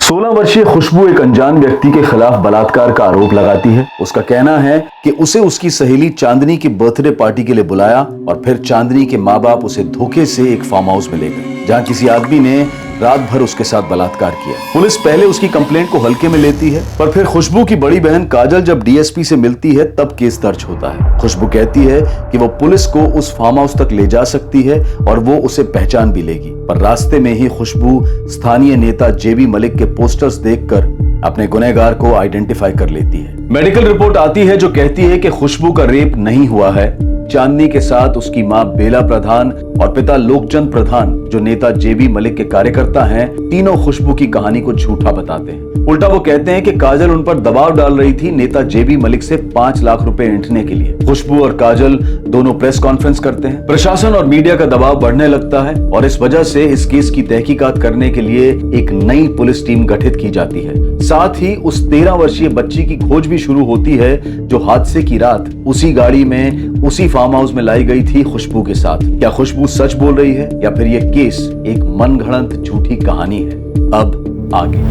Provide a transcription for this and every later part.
16 वर्षीय खुशबू एक अनजान व्यक्ति के खिलाफ बलात्कार का आरोप लगाती है। उसका कहना है कि उसे उसकी सहेली चांदनी की बर्थडे पार्टी के लिए बुलाया और फिर चांदनी के माँ बाप उसे धोखे से एक फार्म हाउस में ले गए, जहाँ किसी आदमी ने रात भर उसके साथ बलात्कार किया। पुलिस पहले उसकी कंप्लेंट को हल्के में लेती है, पर फिर खुशबू की बड़ी बहन काजल जब डीएसपी से मिलती है तब केस दर्ज होता है। खुशबू कहती है कि वो पुलिस को उस फार्म हाउस तक ले जा सकती है और वो उसे पहचान भी लेगी, पर रास्ते में ही खुशबू स्थानीय नेता जेबी मलिक के पोस्टर्स देखकर अपने गुनहगार को आइडेंटिफाई कर लेती है। मेडिकल रिपोर्ट आती है जो कहती है कि खुशबू का रेप नहीं हुआ है। चांदनी के साथ उसकी मां बेला प्रधान और पिता लोकचंद प्रधान, जो नेता जेबी मलिक के कार्यकर्ता हैं, तीनों खुशबू की कहानी को झूठा बताते हैं। उल्टा वो कहते हैं कि काजल उन पर दबाव डाल रही थी नेता जेबी मलिक से 5 लाख रुपए ऐंठने के लिए। खुशबू और काजल दोनों प्रेस कॉन्फ्रेंस करते हैं। प्रशासन और मीडिया का दबाव बढ़ने लगता है और इस वजह से इस केस की तहकीकात करने के लिए एक नई पुलिस टीम गठित की जाती है। साथ ही उस 13 वर्षीय बच्ची की खोज भी शुरू होती है जो हादसे की रात उसी गाड़ी में उसी फार्म हाउस में लाई गई थी खुशबू के साथ। क्या खुशबू सच बोल रही है या फिर यह केस एक मनगढ़ंत झूठी कहानी है? अब आगे।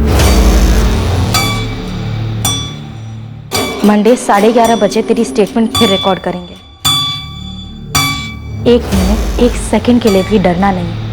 मंडे 11:30 बजे तेरी स्टेटमेंट फिर रिकॉर्ड करेंगे। 1 मिनट 1 सेकंड के लिए भी डरना नहीं।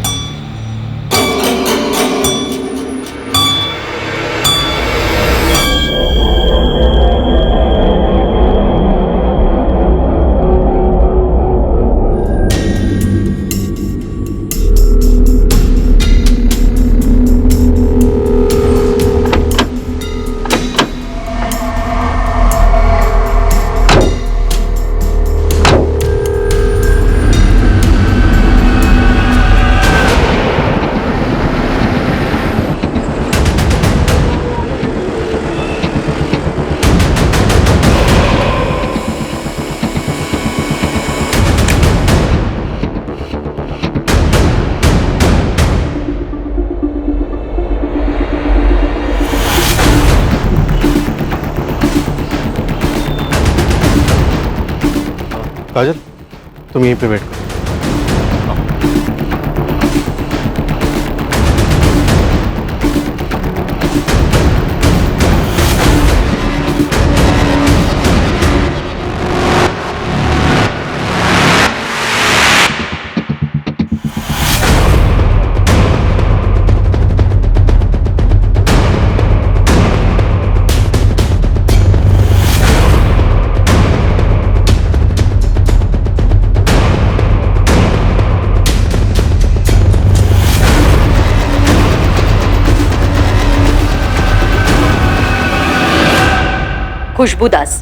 काजल, तुम यहीं पे वेट करो। खुशबू दास,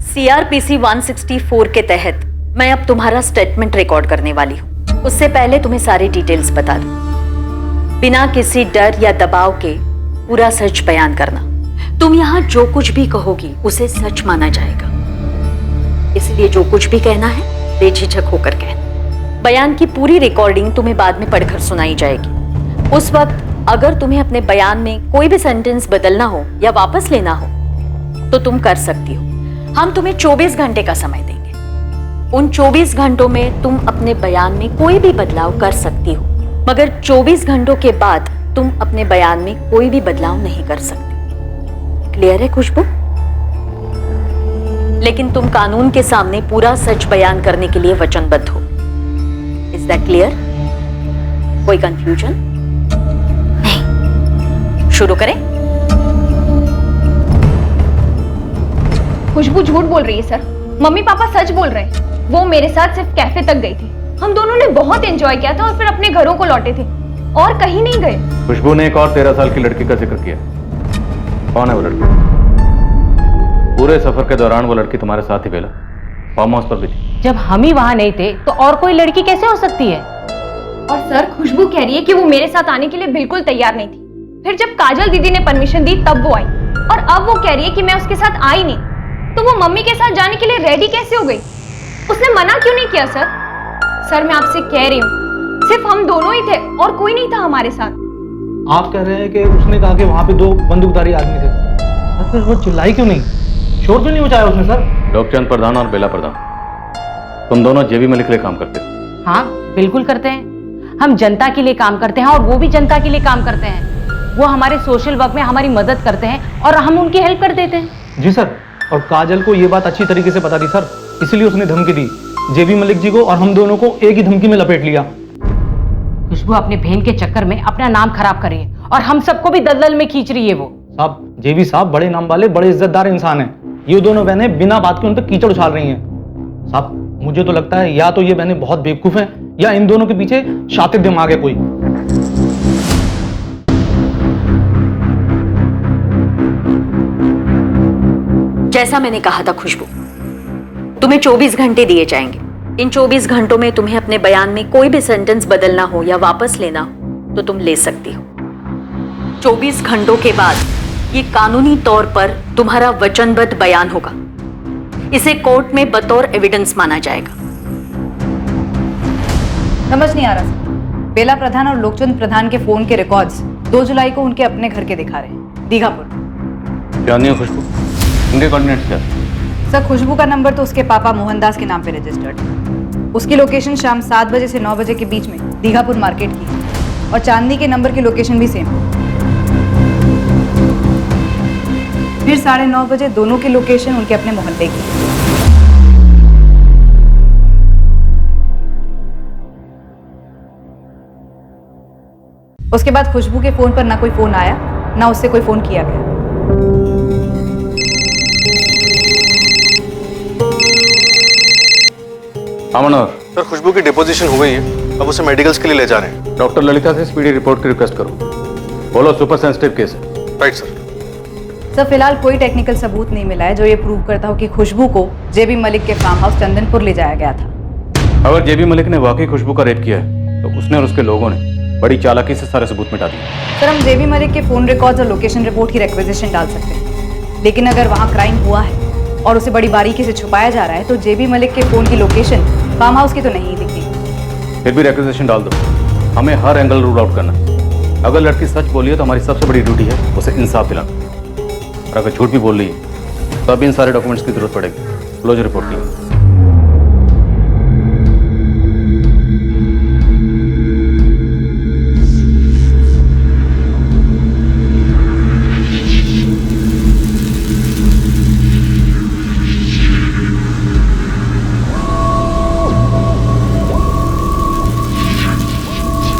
सीआरपीसी 164 के तहत मैं अब तुम्हारा स्टेटमेंट रिकॉर्ड करने वाली हूँ। उससे पहले तुम्हें सारी डिटेल्स बता दूं। बिना किसी डर या दबाव के पूरा सच बयान करना। तुम यहाँ जो कुछ भी कहोगी उसे सच माना जाएगा, इसलिए जो कुछ भी कहना है बेझिझक होकर कहना। बयान की पूरी रिकॉर्डिंग तुम्हें बाद में पढ़कर सुनाई जाएगी। उस वक्त अगर तुम्हें अपने बयान में कोई भी सेंटेंस बदलना हो या वापस लेना हो तो तुम कर सकती हो। हम तुम्हें 24 घंटे का समय देंगे। उन 24 घंटों में तुम अपने बयान में कोई भी बदलाव कर सकती हो, मगर 24 घंटों के बाद तुम अपने बयान में कोई भी बदलाव नहीं कर सकती। क्लियर है खुशबू? लेकिन तुम कानून के सामने पूरा सच बयान करने के लिए वचनबद्ध हो। Is that clear? कोई कंफ्यूजन नहीं? शुरू करें। खुशबू झूठ बोल रही है सर। मम्मी पापा सच बोल रहे हैं। वो मेरे साथ सिर्फ कैफे तक गई थी। हम दोनों ने बहुत एंजॉय किया था और फिर अपने घरों को लौटे थे और कहीं नहीं गए। खुशबू ने एक और 13 साल की लड़की का जिक्र किया। कौन है वो लड़की? पूरे सफर के दौरान वो लड़की तुम्हारे साथ ही बेला फार्म हाउस पर भी थी। जब हम ही वहां नहीं थे तो और कोई लड़की कैसे हो सकती है? और सर, खुशबू कह रही है कि वो मेरे साथ आने के लिए बिल्कुल तैयार नहीं थी। फिर जब काजल दीदी ने परमिशन दी तब वो आई, और अब वो कह रही है कि मैं उसके साथ आई नहीं। तो वो मम्मी के साथ जाने के लिए रेडी कैसे हो गई? उसने मना क्यों नहीं किया सर? सर, मैं आपसे कह रही हूँ, सिर्फ हम दोनों ही थे और कोई नहीं था हमारे साथ। आप कह रहे हैं कि उसने कहा कि वहां पे 2 बंदूकधारी आदमी थे, फिर वो चिल्लाई क्यों नहीं? शोर क्यों नहीं मचाया उसने सर? लोकचंद प्रधान और बेला प्रधान, तुम दोनों जेबी मलिक के लिए काम करते हो? हाँ बिल्कुल करते हैं। हम जनता के लिए काम करते हैं और वो भी जनता के लिए काम करते हैं। वो हमारे सोशल वर्क में हमारी मदद करते हैं और हम उनकी हेल्प कर देते हैं। जी सर, और काजल को ये बात अच्छी तरीके से पता थी सर, इसलिए उसने धमकी दी जेबी मलिक जी को, और हम दोनों को एक ही धमकी में लपेट लिया। खुशबू अपने बहन के चक्कर में अपना नाम खराब कर रही है और हम सबको भी दलदल में खींच रही है वो। साहब, जेबी साहब बड़े नाम वाले, बड़े इज्जतदार इंसान हैं। ये दोनों बहनें बिना बात के उन पर कीचड़ उछाल रही हैं। साहब, मुझे तो लगता है या तो ये बहनें बहुत बेवकूफ हैं या इन दोनों के पीछे शातिर दिमाग है कोई। जैसा मैंने कहा था खुशबू, तुम्हें 24 घंटे दिए जाएंगे। इन 24 घंटों में तुम्हें अपने बयान में कोई भी सेंटेंस बदलना हो या वापस लेना हो तो तुम ले सकती हो। 24 घंटों के बाद ये कानूनी तौर पर तुम्हारा वचनबद्ध बयान होगा। इसे कोर्ट में बतौर एविडेंस माना जाएगा। समझ नहीं आ रहा सर। बेला प्रधान और लोकचंद प्रधान के फोन के रिकॉर्ड्स 2 जुलाई को उनके अपने घर के दिखा रहे हैं, दीघापुर। जाननी है खुशबू, उनके कोऑर्डिनेट्स क्या? सर, खुशबू का नंबर तो उसके पापा मोहनदास के नाम पे रजिस्टर्ड है। उसकी लोकेशन शाम 7 बजे से 9 बजे के बीच में दीघापुर मार्केट की है, और चांदनी के नंबर की लोकेशन भी सेम है। फिर 9:30 बजे दोनों की लोकेशन उनके अपने मोहल्ले की है। उसके बाद खुशबू के फोन पर ना कोई फोन आया, ना उससे कोई फोन किया गया। मनोहर, सर, खुशबू की डिपोजिशन हो गई है, अब उसे मेडिकल्स के लिए ले जा रहे हैं। डॉक्टर ललिता से स्पीडी रिपोर्ट की रिक्वेस्ट करो। बोलो सुपर सेंसिटिव केस है। Right sir. सर, फिलहाल कोई टेक्निकल सबूत नहीं मिला है जो ये प्रूव करता हो कि खुशबू को जेबी मलिक के फार्म हाउस चंदनपुर ले जाया गया था। अगर जेबी मलिक ने वाकई खुशबू का रेप किया है तो उसने और उसके लोगों ने बड़ी चालाकी से सारे सबूत मिटा दिए। सर, हम जेबी मलिक के फोन रिकॉर्ड्स और लोकेशन रिपोर्ट की रिक्वेजिशन डाल सकते हैं, लेकिन अगर वहाँ क्राइम हुआ है और उसे बड़ी बारीकी से छुपाया जा रहा है तो जेबी मलिक के फोन की लोकेशन फार्म हाउस की तो नहीं दिखी। फिर भी रिक्वेजिशन डाल दो, हमें हर एंगल रूल आउट करना है। अगर लड़की सच बोली है तो हमारी सबसे बड़ी ड्यूटी है उसे इंसाफ दिलाना, और अगर झूठ भी बोल रही है तो अभी इन सारे डॉक्यूमेंट्स की जरूरत पड़ेगी। क्लोजर रिपोर्ट की।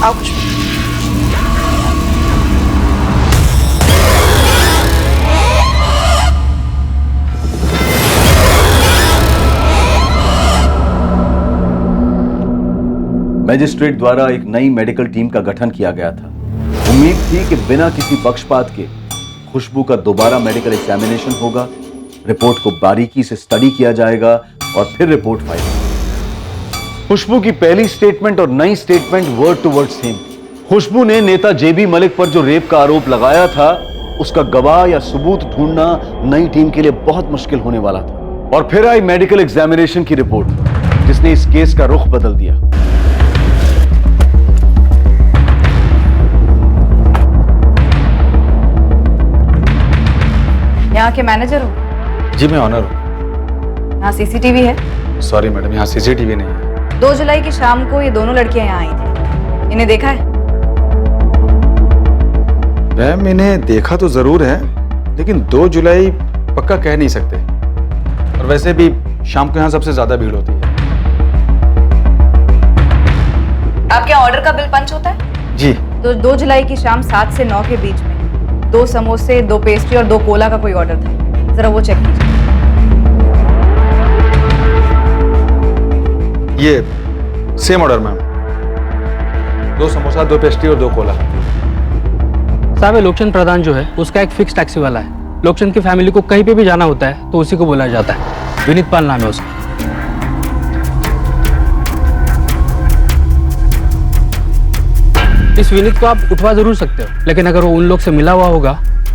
आओ खुशबू। मैजिस्ट्रेट द्वारा एक नई मेडिकल टीम का गठन किया गया था। उम्मीद थी कि बिना किसी पक्षपात के खुशबू का दोबारा मेडिकल एग्जामिनेशन होगा, रिपोर्ट को बारीकी से स्टडी किया जाएगा और फिर रिपोर्ट फाइल। खुशबू की पहली स्टेटमेंट और नई statement word to word same. Khushbu ने नेता जेबी मलिक पर जो रेप का आरोप लगाया था उसका गवाह या सबूत ढूंढना नई टीम के लिए बहुत मुश्किल होने वाला था। और फिर आई मेडिकल एग्जामिनेशन की रिपोर्ट जिसने इस केस का रुख बदल दिया। यहाँ के मैनेजर हो? जी, मैं ऑनर हूँ। यहाँ सीसीटीवी है? सॉरी मैडम, यहाँ सीसीटीवी नहीं है। 2 जुलाई की शाम को ये दोनों लड़कियां यहाँ आई थी, इन्हें देखा है? मैम, इन्हें देखा तो जरूर है, लेकिन 2 जुलाई पक्का कह नहीं सकते। और वैसे भी शाम को यहाँ सबसे ज्यादा भीड़ होती है। आपके यहाँ ऑर्डर का बिल पंच होता है? जी। तो 2 जुलाई की शाम 7 से 9 के बीच में 2 समोसे, 2 पेस्ट्री और 2 कोला का कोई ऑर्डर था, जरा वो चेक कीजिए। ये same order ma'am, 2 samosa, 2 pastry और 2 कोला। साहब, ये लोकचंद प्रधान जो है उसका एक फिक्स टैक्सी वाला है। लोकचंद की फैमिली को कहीं पे भी जाना होता है तो उसी को बुलाया जाता है। विनीत पाल नाम है उसका। इस विनीत को आप उठवा जरूर सकते हो, लेकिन अगर वो उन लोग से मिला हुआ होगा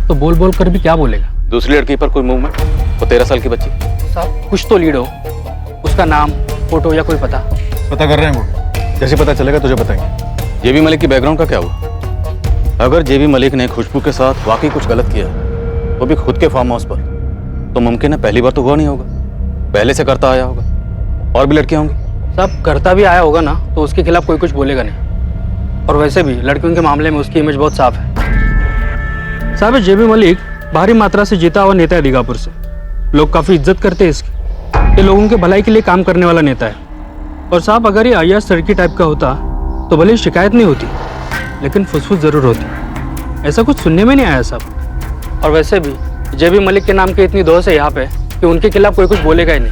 तो बोल बोल कर भी क्या बोलेगा। दूसरी लड़की पर कोई मूवमेंट? वो 13 साल की बच्ची। साहब, कुछ तो लीड हो, उसका नाम, फोटो या कोई पता कर रहे हैं वो, जैसे पता चलेगा तुझे बताएंगे। जेबी मलिक की बैकग्राउंड का क्या हुआ? अगर जेबी मलिक ने खुशबू के साथ वाकई कुछ गलत किया वो भी खुद के फार्म हाउस पर, तो मुमकिन है पहली बार तो हुआ नहीं होगा, पहले से करता आया होगा। और भी लड़कियां होंगी। साहब, करता भी आया होगा ना तो उसके खिलाफ कोई कुछ बोलेगा नहीं। और वैसे भी लड़कियों के मामले में उसकी इमेज बहुत साफ है। साहब ये जेबी मलिक भारी मात्रा से जीता हुआ नेता है दीघापुर से। लोग काफ़ी इज्जत करते हैं इसकी। ये लोगों के भलाई के लिए काम करने वाला नेता है। और साहब अगर ये अय्याज सड़की टाइप का होता तो भले ही शिकायत नहीं होती, लेकिन फुसफुस ज़रूर होती। ऐसा कुछ सुनने में नहीं आया साहब। और वैसे भी जेबी मलिक के नाम की इतनी दोष है यहाँ पे कि उनके खिलाफ कोई कुछ बोलेगा ही नहीं।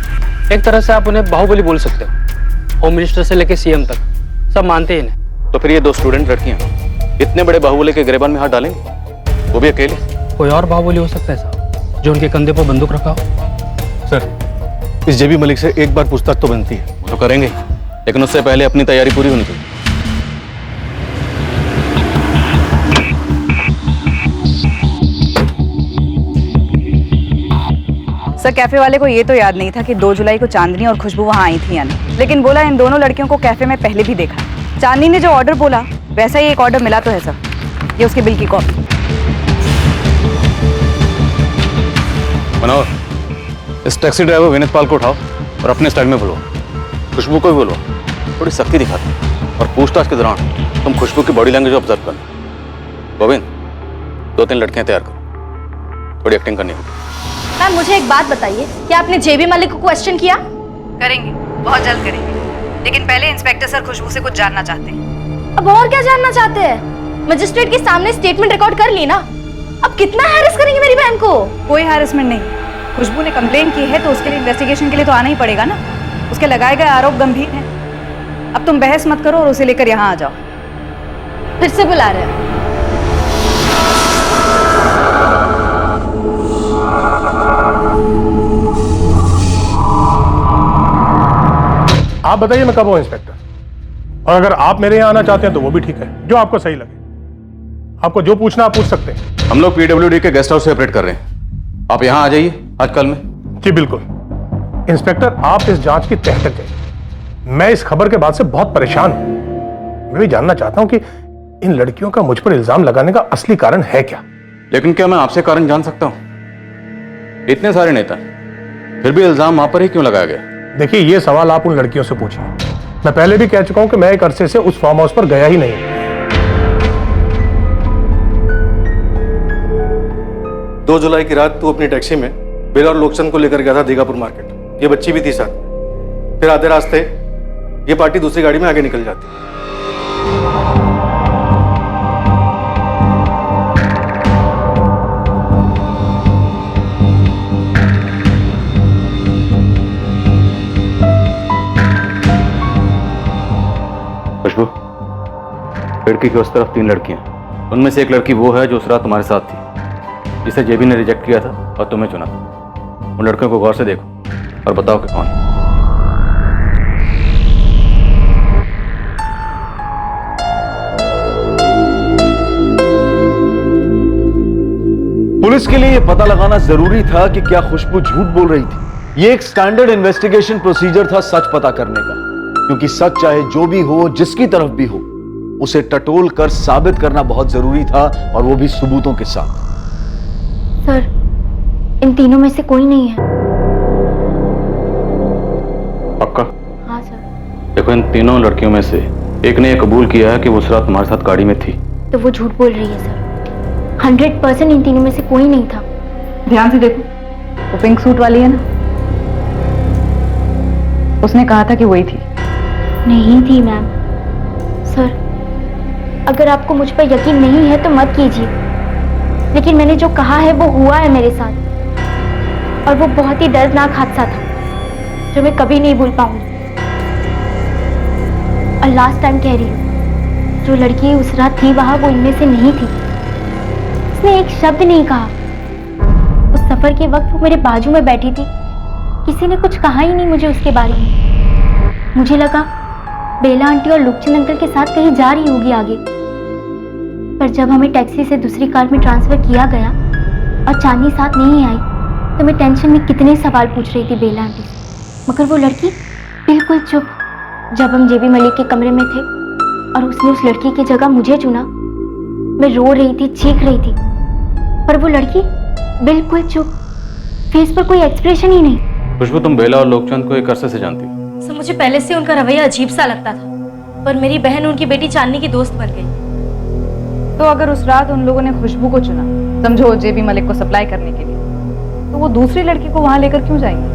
एक तरह से आप उन्हें बाहुबली बोल सकते हो। होम मिनिस्टर से लेकर सीएम तक सब मानते ही इन्हें। तो फिर ये 2 स्टूडेंट लड़कियां इतने बड़े बाहुबली के गिरेबान में हाथ डालेंगे, वो भी अकेले? कोई और बाहुबली हो सकता है साहब जो उनके कंधे पर बंदूक रखा हो। सर, इस जेबी मलिक से एक बार पूछताछ तो बनती है। वो तो करेंगे, लेकिन उससे पहले अपनी तैयारी पूरी होनी चाहिए। सर, कैफे वाले को ये तो याद नहीं था कि 2 जुलाई को चांदनी और खुशबू वहाँ आई थी या नहीं, लेकिन बोला इन दोनों लड़कियों को कैफे में पहले भी देखा। चांदनी ने जो ऑर्डर बोला वैसा ही एक ऑर्डर मिला तो है सर, ये उसके बिल की कॉपी। मनोहर, इस टैक्सी ड्राइवर विनीत पाल को उठाओ और अपने स्टाइल में बोलो। खुशबू को भी बोलो, थोड़ी सख्ती दिखाते। और पूछताछ के दौरान तुम खुशबू की बॉडी लैंग्वेज ऑब्जर्व करना। गोविंद, 2-3 लड़कियां तैयार करो, थोड़ी एक्टिंग करनी होगी। मैम मुझे एक बात बताइए, क्या आपने जेबी मलिक को क्वेश्चन किया? करेंगे, बहुत जल्द करेंगे, लेकिन पहले इंस्पेक्टर सर खुशबू से कुछ जानना चाहते हैं। अब और क्या जानना चाहते हैं? मजिस्ट्रेट के सामने स्टेटमेंट रिकॉर्ड कर ली ना, अब कितना हैरेस करेंगे मेरी बहन को? कोई हैरेसमेंट नहीं, खुशबू ने कंप्लेन की है तो उसके लिए इन्वेस्टिगेशन के लिए तो आना ही पड़ेगा ना। उसके लगाए गए आरोप गंभीर हैं। अब तुम बहस मत करो और उसे लेकर यहाँ आ जाओ। फिर से बुला रहे हैं। आप बताइए मैं कब हूं इंस्पेक्टर, और अगर आप मेरे यहाँ आना चाहते हैं तो वो भी ठीक है, जो आपको सही लगे। आपको जो पूछना आप पूछ सकते हैं। हम लोग पीडब्ल्यूडी के गेस्ट हाउस से ऑपरेट कर रहे हैं, आप यहाँ आ जाइए आज कल में। जी बिल्कुल इंस्पेक्टर, आप इस जांच की तह तक जाइए। मैं इस खबर के बाद से बहुत परेशान हूं। मैं भी जानना चाहता हूं कि इन लड़कियों का मुझ पर इल्जाम लगाने का असली कारण है क्या। लेकिन क्या मैं आपसे कारण जान सकता हूं? इतने सारे नेता, फिर भी इल्जाम वहां पर ही क्यों लगाया गया? देखिए, ये सवाल आप उन लड़कियों से पूछिए। मैं पहले भी कह चुका हूं कि मैं एक अरसे से उस फार्म हाउस पर गया ही नहीं। 2 जुलाई की रात तू अपनी टैक्सी में बेला और लोकचंद को लेकर गया था दीघापुर मार्केट। ये बच्ची भी थी साथ। फिर आधे रास्ते ये पार्टी दूसरी गाड़ी में आगे निकल जाती। खुशबू, खिड़की की उस तरफ 3 लड़कियां, उनमें से एक लड़की वो है जो उस रात तुम्हारे साथ थी, जिसे जेबी ने रिजेक्ट किया था और तुम्हें चुना। उन लड़कियों को गौर से देखो और बताओ कि कौन है। पुलिस के लिए यह पता लगाना जरूरी था कि क्या खुशबू झूठ बोल रही थी। यह एक स्टैंडर्ड इन्वेस्टिगेशन प्रोसीजर था सच पता करने का, क्योंकि सच चाहे जो भी हो, जिसकी तरफ भी हो, उसे टटोल कर साबित करना बहुत जरूरी था, और वो भी सबूतों के साथ। सर, इन तीनों में से कोई नहीं है। पक्का? हाँ सर। देखो, इन तीनों लड़कियों में से एक ने यह कबूल किया है कि वो उस रात तुम्हारे साथ गाड़ी में थी। तो वो झूठ बोल रही है सर। 100% इन तीनों में से कोई नहीं था। ध्यान से देखो, वो पिंक सूट वाली है ना, उसने कहा था कि वही थी। नहीं थी मैम। सर, अगर आपको मुझ पर यकीन नहीं है तो मत कीजिए, लेकिन मैंने जो कहा है वो हुआ है मेरे साथ, और वो बहुत ही दर्दनाक हादसा था जो मैं कभी नहीं भूल पाऊंगी। और लास्ट टाइम कह रही हूँ, जो लड़की उस रात थी वहां, वो इनमें से नहीं थी। उसने एक शब्द नहीं कहा। उस सफर के वक्त वो मेरे बाजू में बैठी थी, किसी ने कुछ कहा ही नहीं मुझे उसके बारे में। मुझे लगा बेला आंटी और लुकचंद अंकल के साथ कहीं जा रही होगी आगे, पर जब हमें टैक्सी से दूसरी कार में ट्रांसफर किया गया और चांदनी साथ नहीं आई, तो मैं टेंशन में कितने सवाल पूछ रही थी बेला आंटी से, मगर वो लड़की बिल्कुल चुप। जब हम जेबी मलिक के कमरे में थे और उसने उस लड़की की जगह मुझे चुना, मैं रो रही थी, चीख रही थी, पर वो लड़की बिल्कुल चुप, फेस पर कोई एक्सप्रेशन ही नहीं। खुशबू, तुम बेला और लोकचंद को एक अरसे से जानती हो? सर, मुझे पहले से उनका रवैया अजीब सा लगता था, पर मेरी बहन उनकी बेटी चांदनी की दोस्त बन गई। तो अगर उस रात उन लोगों ने खुशबू को चुना समझो जेबी मलिक को सप्लाई करने के लिए, तो वो दूसरी लड़की को वहां लेकर क्यों जाएंगे?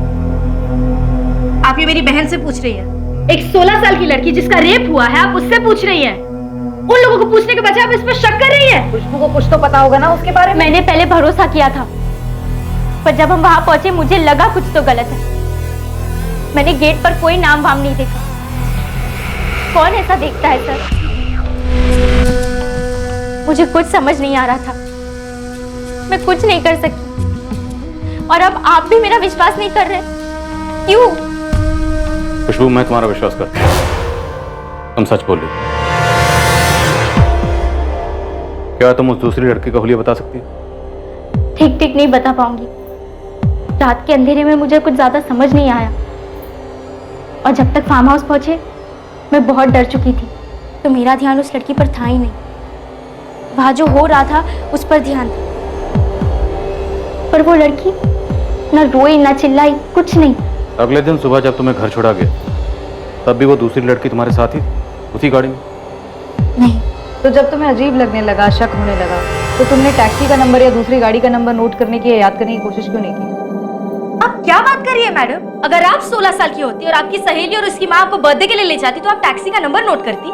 आप ये मेरी बहन से पूछ रही हैं? एक 16 साल की लड़की जिसका रेप हुआ है, आप उससे पूछ रही हैं? उन लोगों को पूछने के बजाय आप इस पर शक कर रही हैं? खुशबू को कुछ तो पता होगा ना उसके बारे में। मैंने पहले भरोसा किया था, पर जब हम वहां पहुंचे मुझे लगा कुछ तो गलत है। मैंने गेट पर कोई नाम वाम नहीं देखा। कौन ऐसा देखता है सर? मुझे कुछ समझ नहीं आ रहा था, मैं कुछ नहीं कर सकी, और अब आप भी मेरा विश्वास नहीं कर रहे। क्यों? खुशबू, मैं तुम्हारा विश्वास करता हूं। तुम सच बोल रही हो। क्या तुम उस दूसरी लड़की का हुलिया बता सकती हो? ठीक ठीक नहीं बता पाऊंगी। रात के अंधेरे में मुझे कुछ ज्यादा समझ नहीं आया, और जब तक फार्म हाउस पहुंचे मैं बहुत डर चुकी थी, तो मेरा ध्यान उस लड़की पर था ही नहीं। वहां जो हो रहा था उस पर ध्यान था, पर वो लड़की न रोई न चिल्लाई, कुछ नहीं। अगले दिन सुबह जब तुम्हें घर छोड़ा गया, तब भी वो दूसरी लड़की तुम्हारे साथ ही उसी गाड़ी में? नहीं। तो जब तुम्हें अजीब लगने लगा, शक होने लगा, तो तुमने टैक्सी का नंबर या दूसरी गाड़ी का नंबर नोट करने की या याद करने की कोशिश क्यों नहीं की? आप क्या बात कर रही है मैडम? अगर आप 16 साल की होती और आपकी सहेली और उसकी माँ आपको बर्थडे के लिए ले जाती, तो आप टैक्सी का नंबर नोट करती।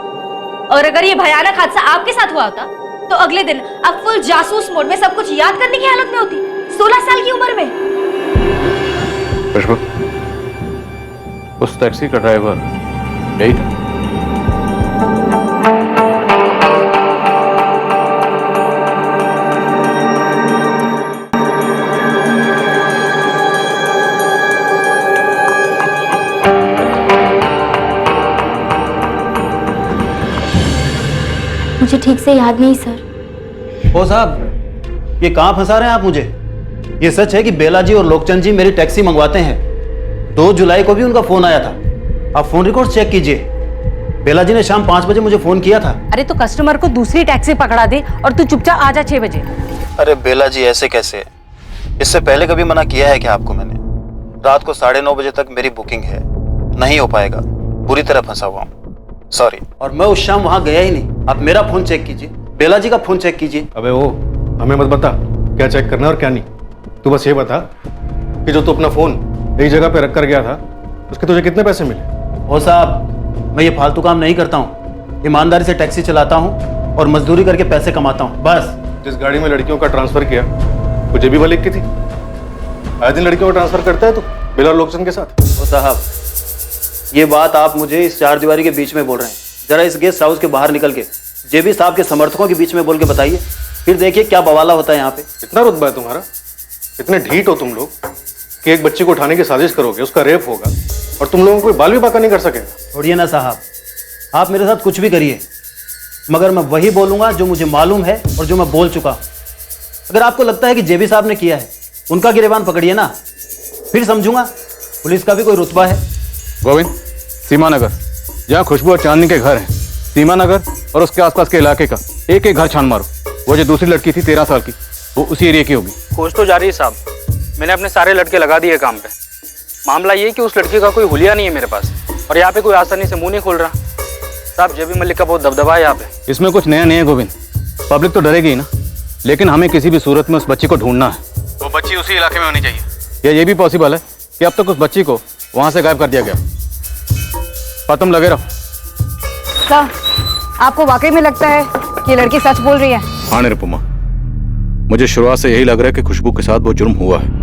और अगर ये भयानक हादसा आपके साथ हुआ होता, तो अगले दिन आप फुल जासूस मोड में सब कुछ याद करने की हालत में होती, 16 साल की उम्र में। खुशबू, उस टैक्सी का ड्राइवर यही था। मुझे ठीक से याद नहीं सर। ओ साहब, ये कहाँ फंसा रहे हैं आप मुझे? ये सच है कि बेला जी और लोकचंद जी मेरी टैक्सी मंगवाते हैं। 2 जुलाई को भी उनका फोन आया था। आप फोन रिकॉर्ड चेक कीजिए। बेला जी ने शाम 5 बजे मुझे फोन किया था। अरे तो कस्टमर को दूसरी टैक्सी पकड़ा दे और तू चुपचाप आ जा 6 बजे। अरे बेला जी, ऐसे कैसे? इससे पहले कभी मना किया है क्या आपको मैंने? रात को 9:30 बजे तक मेरी बुकिंग है, नहीं हो पाएगा। बुरी तरह फंसा हुआ हूँ, सॉरी। और मैं उस शाम वहां गया ही नहीं। आप मेरा फोन चेक कीजिए, बेला जी का फोन चेक कीजिए। अबे ओ, हमें मत बता क्या चेक करना है और क्या नहीं। तू बस ये बता कि जो तू अपना फोन एक जगह पे रख कर गया था, उसके तुझे कितने पैसे मिले? ओ साहब, मैं ये फालतू काम नहीं करता हूँ। ईमानदारी से टैक्सी चलाता हूँ और मजदूरी करके पैसे कमाता हूँ, बस। जिस गाड़ी में लड़कियों का ट्रांसफर किया वो जेबी मलिक की थी। आए दिन लड़कियों का ट्रांसफर करता है तू बेला और लोकचंद के साथ। ओ साहब, ये बात आप मुझे इस 4 दीवारी के बीच में बोल रहे हैं। जरा इस गेस्ट हाउस के बाहर निकल के जेबी साहब के समर्थकों के बीच में बोल के बताइए, फिर देखिए क्या बवाला होता है यहाँ पे। इतना रुतबा है तुम्हारा? इतने ढीठ हो तुम लोग कि एक बच्चे को उठाने की साजिश करोगे, उसका रेप होगा और तुम लोगों को कोई बाल भी बाका नहीं कर सकेगा। छोड़िए ना साहब, आप मेरे साथ कुछ भी करिए, मगर मैं वही बोलूंगा जो मुझे मालूम है और जो मैं बोल चुका हूं। अगर आपको लगता है कि जेबी साहब ने किया है, उनका गिरेबान पकड़िए ना, फिर समझूंगा पुलिस का भी कोई रुतबा है। गोविंद, सीमा नगर, जहाँ खुशबू और चांदनी के घर हैं, सीमा नगर और उसके आसपास के इलाके का एक एक घर छान मारो। वो जो दूसरी लड़की थी 13 साल की, वो उसी एरिया की होगी। खोज तो जारी है साहब, मैंने अपने सारे लड़के लगा दिए काम पे। मामला ये है कि उस लड़की का कोई हुलिया नहीं है मेरे पास, और यहाँ पे कोई आसानी से मुंह नहीं खोल रहा। साहब, जेबी मलिक का बहुत दबदबा है यहाँ पे। इसमें कुछ नया नहीं है गोविंद, पब्लिक तो डरेगी ना, लेकिन हमें किसी भी सूरत में उस बच्ची को ढूंढना है। वो बच्ची उसी इलाके में होनी चाहिए। या ये भी पॉसिबल है कि अब तक उस बच्ची को वहां से गायब कर दिया गया। पर तुम लगे रहो। सर, आपको वाकई में लगता है कि ये लड़की सच बोल रही है? हाँ निरुपमा, मुझे शुरुआत से यही लग रहा है कि खुशबू के साथ वो जुर्म हुआ है।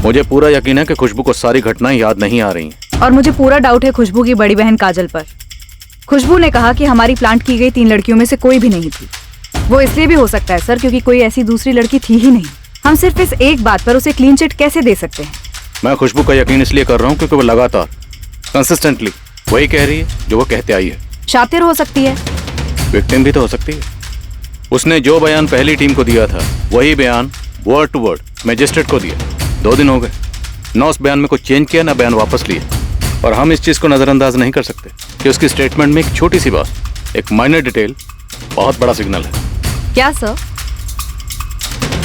मुझे पूरा यकीन है कि खुशबू को सारी घटनाएं याद नहीं आ रही हैं। और मुझे पूरा डाउट है खुशबू की बड़ी बहन काजल पर। खुशबू ने कहा कि हमारी प्लांट की गई 3 लड़कियों में से कोई भी नहीं थी। वो इसलिए भी हो सकता है सर क्योंकि कोई ऐसी दूसरी लड़की थी ही नहीं। हम सिर्फ इस एक बात पर उसे क्लीन चिट कैसे दे सकते हैं? मैं खुशबू का यकीन इसलिए कर रहा हूँ क्योंकि वो लगातार कंसिस्टेंटली वही कह रही है जो वो कहते आई है। शातिर हो सकती है, विक्टिम भी तो हो सकती है। उसने जो बयान पहली टीम को दिया था वही बयान वर्ड टू वर्ड मैजिस्ट्रेट को दिया। 2 दिन हो गए, ना उस बयान में कुछ चेंज किया ना बयान वापस लिया। और हम इस चीज को नजरअंदाज नहीं कर सकते कि उसकी स्टेटमेंट में एक छोटी सी बात, एक माइनर डिटेल बहुत बड़ा सिग्नल है। क्या सर?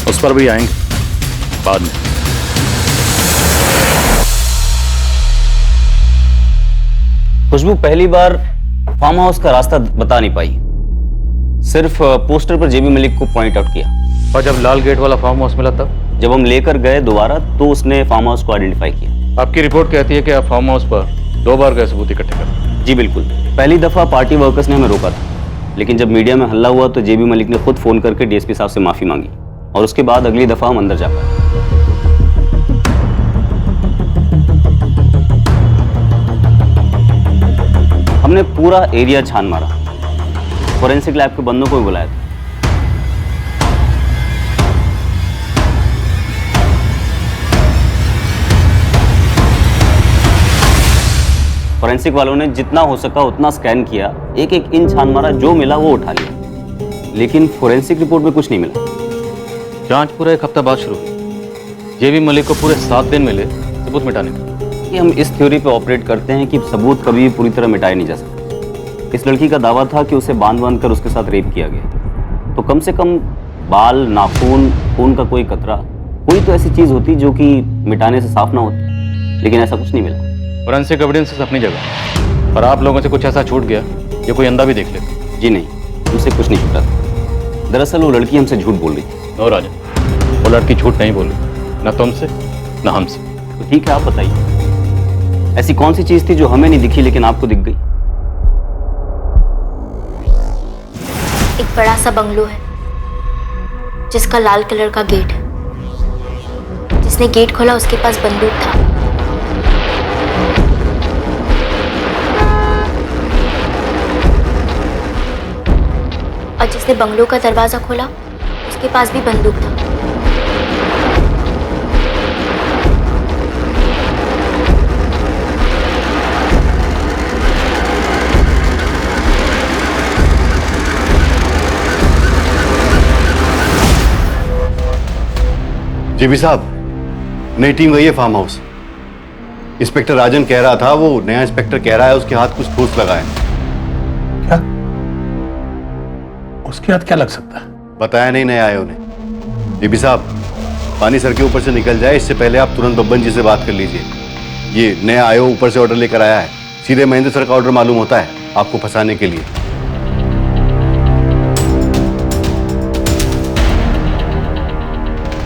उस पर भी आएंगे बाद में। खुशबू पहली बार फार्म हाउस का रास्ता बता नहीं पाई, सिर्फ पोस्टर पर जेबी मलिक को पॉइंट आउट किया। और जब लाल गेट वाला फार्म हाउस मिला तब जब हम लेकर गए दोबारा तो उसने फार्म हाउस को आइडेंटिफाई किया। आपकी रिपोर्ट कहती है कि आप फार्म हाउस पर 2 बार गए सबूत इकट्ठे कर। जी बिल्कुल। पहली दफा पार्टी वर्कर्स ने हमें रोका था, लेकिन जब मीडिया में हल्ला हुआ तो जेबी मलिक ने खुद फोन करके डीएसपी साहब से माफी मांगी और उसके बाद अगली दफा हम अंदर जा पाए। हमने पूरा एरिया छान मारा, फोरेंसिक लैब के बंदों को भी बुलाया था। फोरेंसिक वालों ने जितना हो सका उतना स्कैन किया, एक एक इंच छान मारा, जो मिला वो उठा लिया, लेकिन फोरेंसिक रिपोर्ट में कुछ नहीं मिला। जांच पूरा 1 हफ्ता बाद शुरू हुई। जेबी मलिक को पूरे 7 दिन मिले सबूत मिटाने के। कि हम इस थ्योरी पे ऑपरेट करते हैं कि सबूत कभी पूरी तरह मिटाए नहीं जा सकते। इस लड़की का दावा था कि उसे बांध कर उसके साथ रेप किया गया, तो कम से कम बाल, नाखून, खून का कोई कतरा, कोई तो ऐसी चीज होती जो कि मिटाने से साफ ना होती, लेकिन ऐसा कुछ नहीं मिला। फोरेंसिक एविडेंसेस अपनी जगह, और आप लोगों से कुछ ऐसा छूट गया या कोई अंधा भी देख लेता? जी नहीं, हमसे कुछ नहीं छूटा था। दरअसल वो लड़की हमसे झूठ बोल रही थी। नो राजन, वो लड़की झूठ नहीं बोल रही, न तुमसे न हमसे। तो ठीक है, आप बताइए ऐसी कौन सी चीज थी जो हमें नहीं दिखी लेकिन आपको दिख गई? एक बड़ा सा बंगलो है जिसका लाल कलर का गेट है। जिसने गेट खोला उसके पास बंदूक था। और जिसने बंगलो का दरवाजा खोला उसके पास भी बंदूक था। जेबी साहब, नई टीम गई है फार्म हाउस। इंस्पेक्टर राजन कह रहा था, वो नया इंस्पेक्टर कह रहा है उसके हाथ कुछ ठोस लगा है। क्या? उसके हाथ क्या लग सकता है? बताया नहीं नए आए ने। जेबी साहब, पानी सर के ऊपर से निकल जाए इससे पहले आप तुरंत बब्बन जी से बात कर लीजिए। ये नया आयो ऊपर से ऑर्डर लेकर आया है, सीधे महेंद्र सर का ऑर्डर मालूम होता है आपको फंसाने के लिए।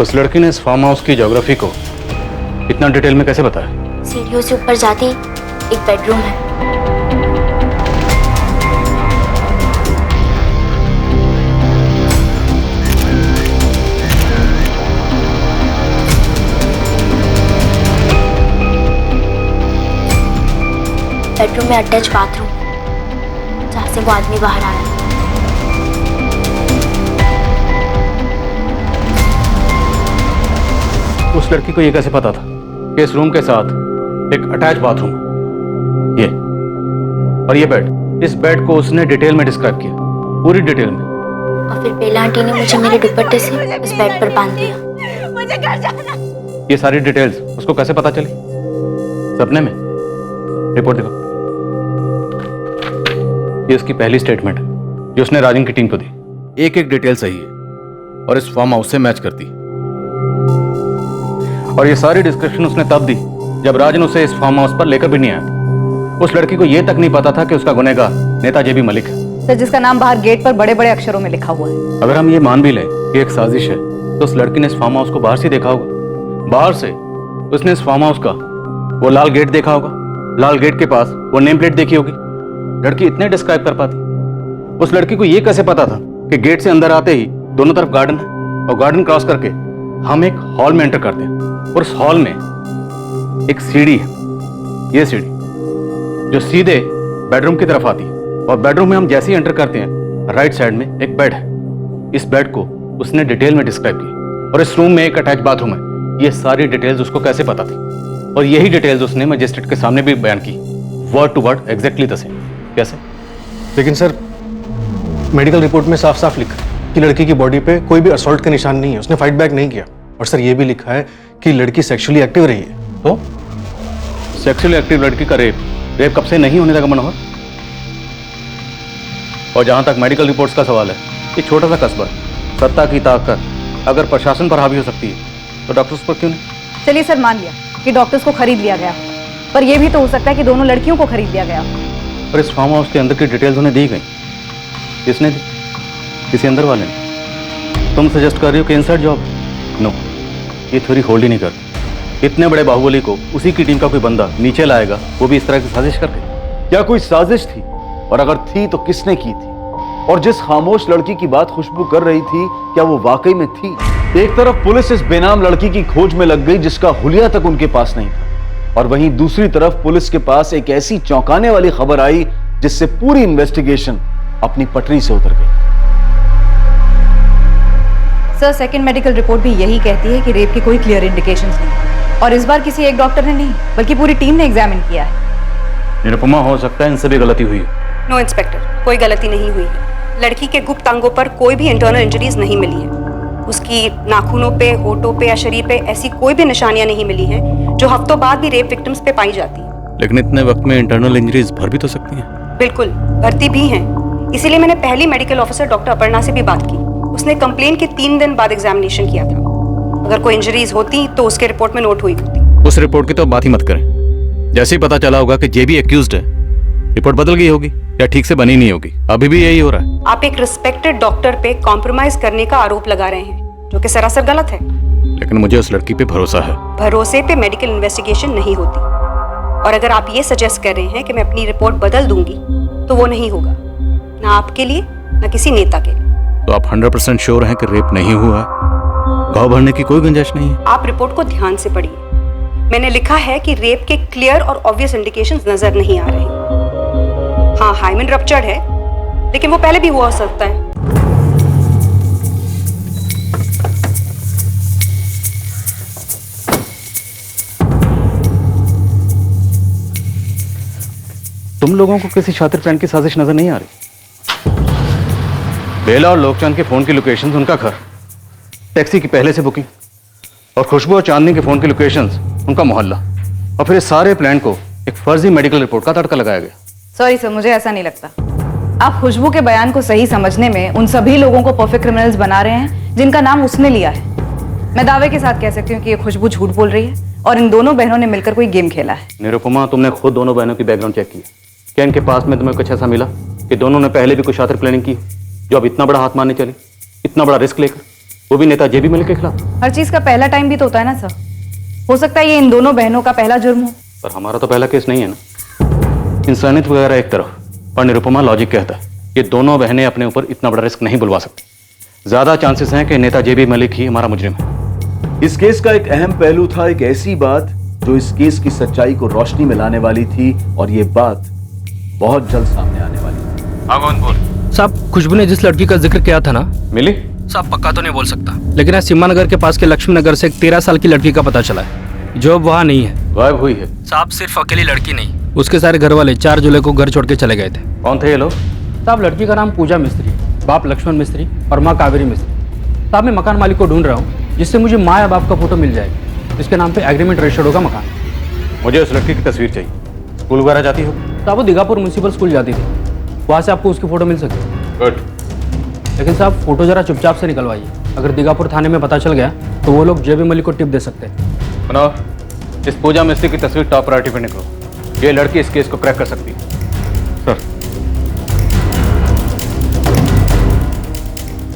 उस लड़की ने इस फार्म हाउस की ज्योग्राफी को इतना डिटेल में कैसे बताया? सीढ़ियों से ऊपर जाते ही एक बेडरूम है। बेडरूम में अटैच बाथरूम है जहाँ से वो आदमी बाहर आया। उस लड़की को ये कैसे पता था कि इस रूम के साथ एक अटैच बाथरूम है? ये और ये बेड, इस बेड को उसने डिटेल में डिस्क्राइब किया, पूरी डिटेल में। और फिर बेला आंटी ने मुझे मेरे दुपट्टे से इस बेड पर बांध दिया। मुझे घर जाना। ये सारी डिटेल्स उसको कैसे पता चली? सपने में? रिपोर्ट देखो। ये उसकी पहली स्टेटमेंट है जो उसने राजन की टीम को दी। एक एक डिटेल सही है और इस फार्म हाउस से मैच करती है। और ये सारी डिस्क्रिप्शन उसने तब दी जब राजन उसे इस फार्म हाउस पर लेकर भी नहीं आया। उस लड़की को यह तक नहीं पता था कि उसका गुनहगार नेता जेबी मलिक है, सर, जिसका नाम बाहर गेट पर बड़े बड़े अक्षरों में लिखा हुआ है। अगर हम ये मान भी लें कि एक साजिश है तो उस लड़की ने इस फार्म हाउस को बाहर से देखा होगा। बाहर से उसने इस फार्म हाउस का वो लाल गेट देखा होगा, लाल गेट के पास वो नेम प्लेट देखी होगी। लड़की इतने डिस्क्राइब कर पाती? उस लड़की को यह कैसे पता था कि गेट से अंदर आते ही दोनों तरफ गार्डन है और गार्डन क्रॉस करके हम एक हॉल में एंटर करते हैं और उस हॉल में एक सीढ़ी है, ये सीढ़ी जो सीधे बेडरूम की तरफ आती है और बेडरूम में हम जैसे ही एंटर करते हैं राइट साइड में एक बेड है। इस बेड को उसने डिटेल में डिस्क्राइब किया और इस रूम में एक अटैच बाथरूम है। ये सारी डिटेल्स उसको कैसे पता थी? और यही डिटेल्स उसने मजिस्ट्रेट के सामने भी बयान की, word to word exactly the same. कैसे? लेकिन सर, मेडिकल रिपोर्ट में साफ साफ लिखा है कि लड़की की बॉडी पे कोई भी असॉल्ट के निशान नहीं है, उसने फाइट बैक नहीं किया। और सर, ये भी लिखा है कि लड़की सेक्सुअली एक्टिव रही है। तो सेक्सुअली एक्टिव लड़की का रेप कब से नहीं होने लगा मनोहर? और जहां तक मेडिकल रिपोर्ट्स का सवाल है, ये छोटा सा कस्बा, सत्ता की ताकत अगर प्रशासन पर हावी हो सकती है तो डॉक्टर्स पर क्यों नहीं? चलिए सर, मान लिया कि डॉक्टर्स को खरीद लिया गया, पर यह भी तो हो सकता है कि दोनों लड़कियों को खरीद लिया गया। और इस फार्म हाउस के अंदर की डिटेल्स उन्हें दी गई। किसने दी? किसी अंदर वाले ने। तुम सजेस्ट कर रही हो कि इनसाइड जॉब? नो, ये थ्योरी होल्ड ही नहीं करती। इतने बड़े बाहुबली को उसी की टीम का कोई बंदा नीचे लाएगा, वो भी इस तरह की साजिश करके। क्या कोई साजिश थी? और अगर थी तो किसने की थी? और जिस खामोश लड़की की बात खुशबू कर रही थी, क्या वो वाकई में थी? एक तरफ पुलिस इस बेनाम लड़की की खोज में लग गई जिसका हुलिया तक उनके पास नहीं था, और वहीं दूसरी तरफ पुलिस के पास एक ऐसी चौंकाने वाली खबर आई जिससे पूरी इन्वेस्टिगेशन अपनी पटरी से उतर गई। सर, सेकंड मेडिकल रिपोर्ट भी यही कहती है कि रेप के कोई क्लियर इंडिकेशंस नहीं, और इस बार किसी एक डॉक्टर ने नहीं बल्कि पूरी टीम ने एग्जामिन किया है। निरुपमा, हो सकता है इनसे भी गलती हुई है। नो इंस्पेक्टर, कोई गलती नहीं हुई है। लड़की के गुप्त अंगों पर कोई भी इंटरनल इंजरीज नहीं मिली है। उसकी नाखूनों पे, होठों पे या शरीर पे ऐसी कोई भी निशानियां नहीं मिली हैं जो हफ्तों बाद भी रेप विक्टिम्स पे पाई जाती हैं। लेकिन इतने वक्त में इंटरनल इंजरीज भर भी तो सकती हैं। बिल्कुल, भर्ती भी हैं। इसीलिए मैंने पहली मेडिकल ऑफिसर डॉक्टर अपर्णा से भी बात की। उसने कंप्लेन के 3 दिन बाद एग्जामिनेशन किया था। अगर कोई इंजरीज होती तो उसके रिपोर्ट में नोट हुई होती। उस रिपोर्ट की तो बात ही मत करें। जैसे ही पता चला होगा कि जेबी एक्यूज्ड है, रिपोर्ट बदल गई होगी या ठीक से बनी नहीं होगी। अभी भी यही हो रहा है। आप एक रिस्पेक्टेड डॉक्टर पे कॉम्प्रोमाइज करने का आरोप लगा रहे हैं, जो कि सरासर गलत है। लेकिन मुझे उस लड़की पे भरोसा है। भरोसे पे मेडिकल इन्वेस्टिगेशन नहीं होती, और अगर आप ये सजेस्ट कर रहे हैं कि मैं अपनी रिपोर्ट बदल दूंगी तो वो नहीं होगा, ना आपके लिए ना किसी नेता के लिए। तो आप 100% श्योर हैं कि रेप नहीं हुआ है? घाव भरने की कोई गुंजाइश नहीं है? आप रिपोर्ट को ध्यान से पढ़िए। मैंने लिखा है कि रेप के क्लियर और ऑब्वियस इंडिकेशंस नजर नहीं आ रहे। हाँ, हाइमेन रप्चर्ड है, लेकिन वो पहले भी हुआ हो सकता है। तुम लोगों को किसी शातिर फ्रेंड की साजिश नजर नहीं आ रही? बेला और लोकचंद के फोन की लोकेशंस, उनका घर, टैक्सी की पहले से बुकिंग, और खुशबू और चांदनी के फोन की लोकेशंस, उनका मोहल्ला, और फिर इस सारे प्लान को एक फर्जी मेडिकल रिपोर्ट का तड़का लगाया गया। सॉरी सर, मुझे ऐसा नहीं लगता। आप खुशबू के बयान को सही समझने में उन सभी लोगों को परफेक्ट क्रिमिनल्स बना रहे हैं जिनका नाम उसने लिया है। मैं दावे के साथ कह सकती हूँ कि ये खुशबू झूठ बोल रही है और इन दोनों बहनों ने मिलकर कोई गेम खेला है। निरुपमा, तुमने खुद दोनों बहनों की बैकग्राउंड चेक किया? क्या इनके पास में तुम्हें कुछ ऐसा मिला कि दोनों ने पहले भी कुछ शातिर प्लानिंग की जो अब इतना बड़ा हाथ मारने चली, इतना बड़ा रिस्क लेकर, वो भी नेता जेबी मलिक के खिलाफ? हर चीज का पहला टाइम भी तो होता है ना सर। हो सकता है ये इन दोनों बहनों का पहला जुर्म हो। पर हमारा तो पहला केस नहीं है ना। इंसानियत वगैरह एक तरफ, पर निरुपमा लॉजिक कहता है ये दोनों बहनें अपने ऊपर इतना बड़ा रिस्क नहीं बुलवा सकती। ज्यादा चांसेस हैं कि नेता जेबी मलिक ही हमारा मुजरिम है। इस केस का एक अहम पहलू था एक ऐसी बात जो इस केस की सच्चाई को रोशनी में लाने वाली थी, और ये बात बहुत जल्द सामने आने वाली थी। आगोन बोल। साहब, खुशबू ने जिस लड़की का जिक्र किया था ना, मिली? साहब पक्का तो नहीं बोल सकता, लेकिन आज सीमा नगर के पास के लक्ष्मी नगर से एक 13 साल की लड़की का पता चला है जो अब वहाँ नहीं है, गायब हुई है। साहब सिर्फ अकेली लड़की नहीं, उसके सारे घर वाले 4 जुलाई को घर छोड़ के चले गए थे। कौन थे ये लोग? साहब लड़की का नाम पूजा मिस्त्री, बाप लक्ष्मण मिस्त्री और माँ कावेरी मिस्त्री। साहब मैं मकान मालिक को ढूंढ रहा हूँ जिससे मुझे माँ या बाप का फोटो मिल जाए, जिसके नाम पे एग्रीमेंट रजिस्टर्ड होगा मकान। मुझे उस लड़की की तस्वीर चाहिए। स्कूल वगैरह जाती हो? साहब वो दीघापुर म्यूनसिपल स्कूल जाती थी, वहाँ से आपको उसकी फोटो मिल सकती है। गुड। लेकिन साहब फोटो जरा चुपचाप से निकलवाइए, अगर दीघापुर थाने में पता चल गया तो वो लोग जेबी मलिक को टिप दे सकते हैं। बनाओ, इस पूजा मिस्त्री की तस्वीर टॉप प्रायोरिटी पे निकलो। ये लड़की इस केस को क्रैक कर सकती है। सर।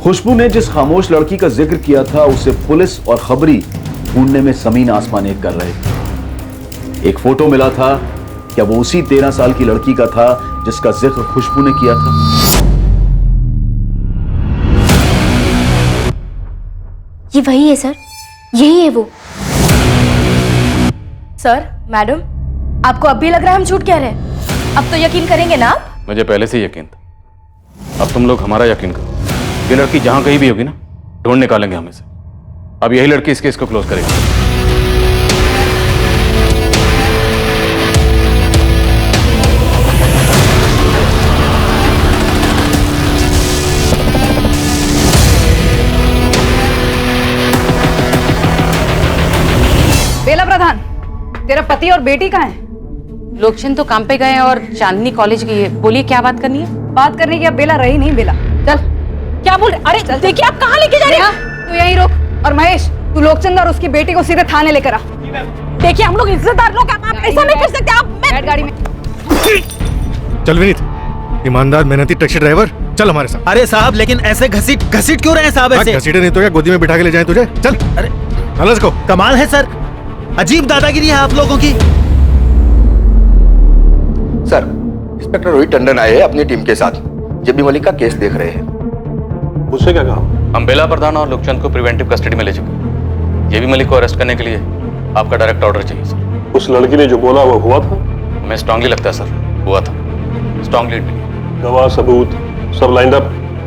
खुशबू ने जिस खामोश लड़की का जिक्र किया था उसे पुलिस और खबरी ढूंढने में जमीन आसमान एक कर रहे थे। एक फोटो मिला था, क्या वो उसी 13 साल की लड़की का था जिसका जिक्र खुशबू ने किया था? ये वही है सर, यही है वो। सर, मैडम, आपको अब भी लग रहा है हम झूठ कह रहे हैं? अब तो यकीन करेंगे ना आप? मुझे पहले से यकीन था, अब तुम लोग हमारा यकीन करो। ये लड़की जहां कहीं भी होगी ना, ढूंढ निकालेंगे हमें से। अब यही लड़की इस केस को क्लोज करेगी। बेला प्रधान, तेरा पति और बेटी कहाँ है? लोकचंद तो काम पे गए हैं और चांदनी कॉलेज गई है। बोलिए क्या बात करनी है? बात करने की अब बेला रही नहीं। बेला चल। क्या बोल रहे? अरे देखिए आप कहाँ लेके जा रहे हैं? तू यहीं रुक, और महेश तू लोकचंद और उसकी बेटी को सीधे थाने लेकर आ। देखिए हम लोग इज्जतदार लोग, आप ऐसा नहीं कर सकते। आप बैठ गाड़ी में। चल विनीत, ईमानदार मेहनती टैक्सी ड्राइवर, चल हमारे साथ। अरे साहब लेकिन ऐसे घसीट घसीट क्यों रहे हैं साहब ऐसे? घसीटे नहीं तो क्या गोदी में बिठा के ले जाएं तुझे? चल। अरे लेट्स गो। कमाल है सर, अजीब दादागिरी है आप लोगों की। सर, इंस्पेक्टर रोहित टंडन आए हैं अपनी टीम के साथ, जेबी मलिक का केस देख रहे हैं। मुझसे क्या कहा? हम बेला प्रधान और लोकचंद को प्रिवेंटिव कस्टडी में ले चुके हैं। जेबी मलिक को अरेस्ट करने के लिए आपका डायरेक्ट ऑर्डर चाहिए सर। उस लड़की ने जो बोला वो हुआ था? हमें स्ट्रांगली लगता है सर, हुआ था। स्ट्रांग लीड मिली। गवाह सबूत सब लाइंड अप?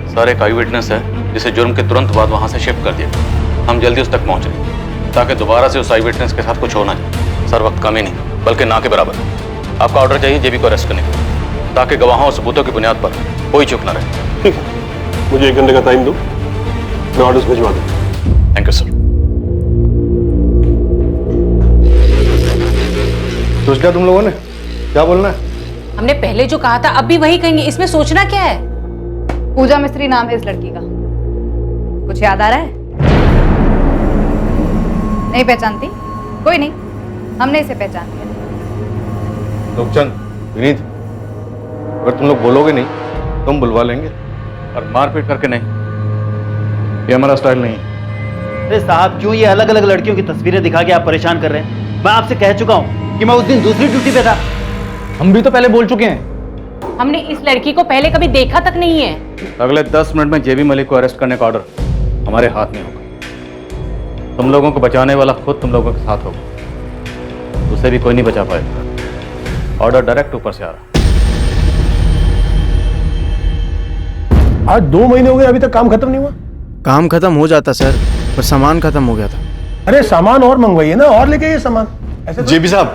सर एक आई विटनेस है जिसे जुर्म के तुरंत बाद वहां से शिफ्ट कर दिया गया। हम जल्दी उस तक पहुंच रहे हैं ताकि दोबारा से उस आई विटनेस के साथ कुछ हो ना जाए। सर वक्त कम ही नहीं बल्कि ना के बराबर है। आपका ऑर्डर चाहिए जेबी को अरेस्ट करने के लिए ताकि गवाहों और सबूतों की बुनियाद पर कोई चूक ना रहे। ठीक है, मुझे 1 घंटे का टाइम दो, मैं ऑर्डर्स भिजवा दूँ। Thank you sir. सोच लिया तुम लोगों ने क्या बोलना है? हमने पहले जो कहा था अब भी वही कहेंगे, इसमें सोचना क्या है? पूजा मिस्त्री नाम है इस लड़की का, कुछ याद आ रहा है? नहीं पहचानती? कोई नहीं, हमने इसे पहचान लिया। लोकचंद, विनीत, अगर तुम लोग बोलोगे नहीं तो हम बुलवा लेंगे। और मारपीट करके नहीं, ये हमारा स्टाइल नहीं है। अरे साहब क्यों ये अलग अलग लड़कियों की तस्वीरें दिखा के आप परेशान कर रहे हैं? मैं आपसे कह चुका हूँ कि मैं उस दिन दूसरी ड्यूटी पे था। हम भी तो पहले बोल चुके हैं। हमने इस लड़की को पहले कभी देखा तक नहीं है। अगले 10 मिनट में जेबी मलिक को अरेस्ट करने का ऑर्डर हमारे हाथ में होगा। तुम लोगों को बचाने वाला खुद तुम लोगों के साथ होगा, उसे भी कोई नहीं बचा पाएगा। ऑर्डर डायरेक्ट ऊपर से आ रहा। आज 2 महीने हो गए अभी तक काम खत्म नहीं हुआ। काम खत्म हो जाता सर, पर सामान खत्म हो गया था। अरे सामान और मंगवाइए ना, और लेके आइए सामान। ऐसे जेबी साहब